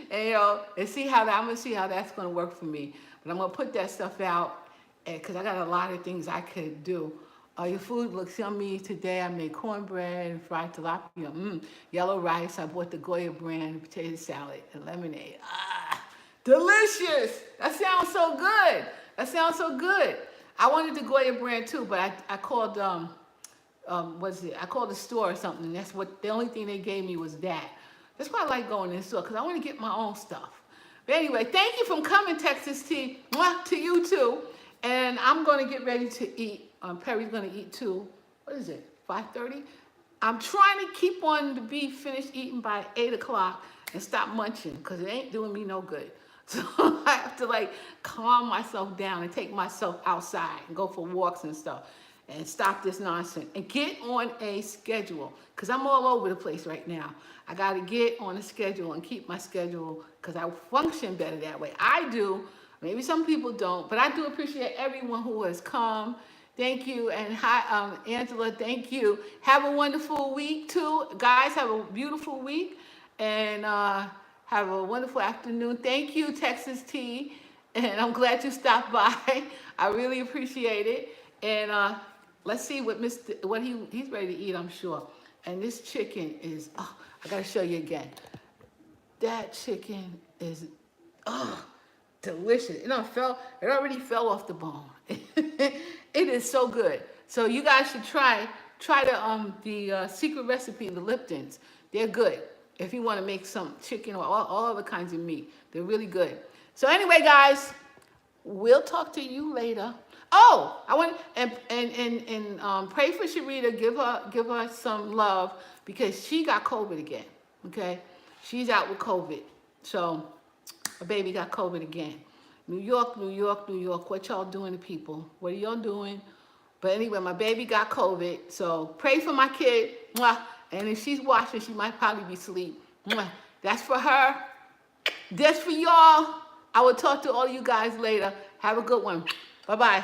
And see how I'm gonna see how that's gonna work for me. But I'm gonna put that stuff out because I got a lot of things I could do. Your food looks yummy today. I made cornbread and fried tilapia, yellow rice. I bought the Goya brand potato salad and lemonade. Delicious! That sounds so good. I wanted the Goya brand too, but I called I called the store or something. And that's the only thing they gave me was that. That's why I like going in the store, because I want to get my own stuff. But anyway, thank you for coming, Texas Tea. Mwah, to you too. And I'm going to get ready to eat. Perry's going to eat too. What is it? 5:30? I'm trying to keep on to be finished eating by 8 o'clock and stop munching, because it ain't doing me no good. So I have to calm myself down and take myself outside and go for walks and stuff and stop this nonsense and get on a schedule, because I'm all over the place right now. I got to get on a schedule and keep my schedule, because I function better that way. I do. Maybe some people don't, but I do appreciate everyone who has come. Thank you. And hi, Angela, thank you. Have a wonderful week too. Guys, have a beautiful week. And have a wonderful afternoon. Thank you, Texas Tea. And I'm glad you stopped by. I really appreciate it. And let's see what he's ready to eat, I'm sure. And this chicken is, I gotta show you again. That chicken is, delicious. It already fell off the bone. It is so good. So you guys should try the secret recipe, the Liptons. They're good. If you want to make some chicken or all other kinds of meat, they're really good. So anyway, guys, we'll talk to you later. Oh, I want and pray for Sharita. Give her some love, because she got COVID again. Okay, she's out with COVID. So her baby got COVID again. New York. What y'all doing to people? What are y'all doing? But anyway, my baby got COVID. So pray for my kid. Mwah. And if she's watching, she might probably be asleep. Mwah. That's for her. That's for y'all. I will talk to all you guys later. Have a good one. Bye-bye.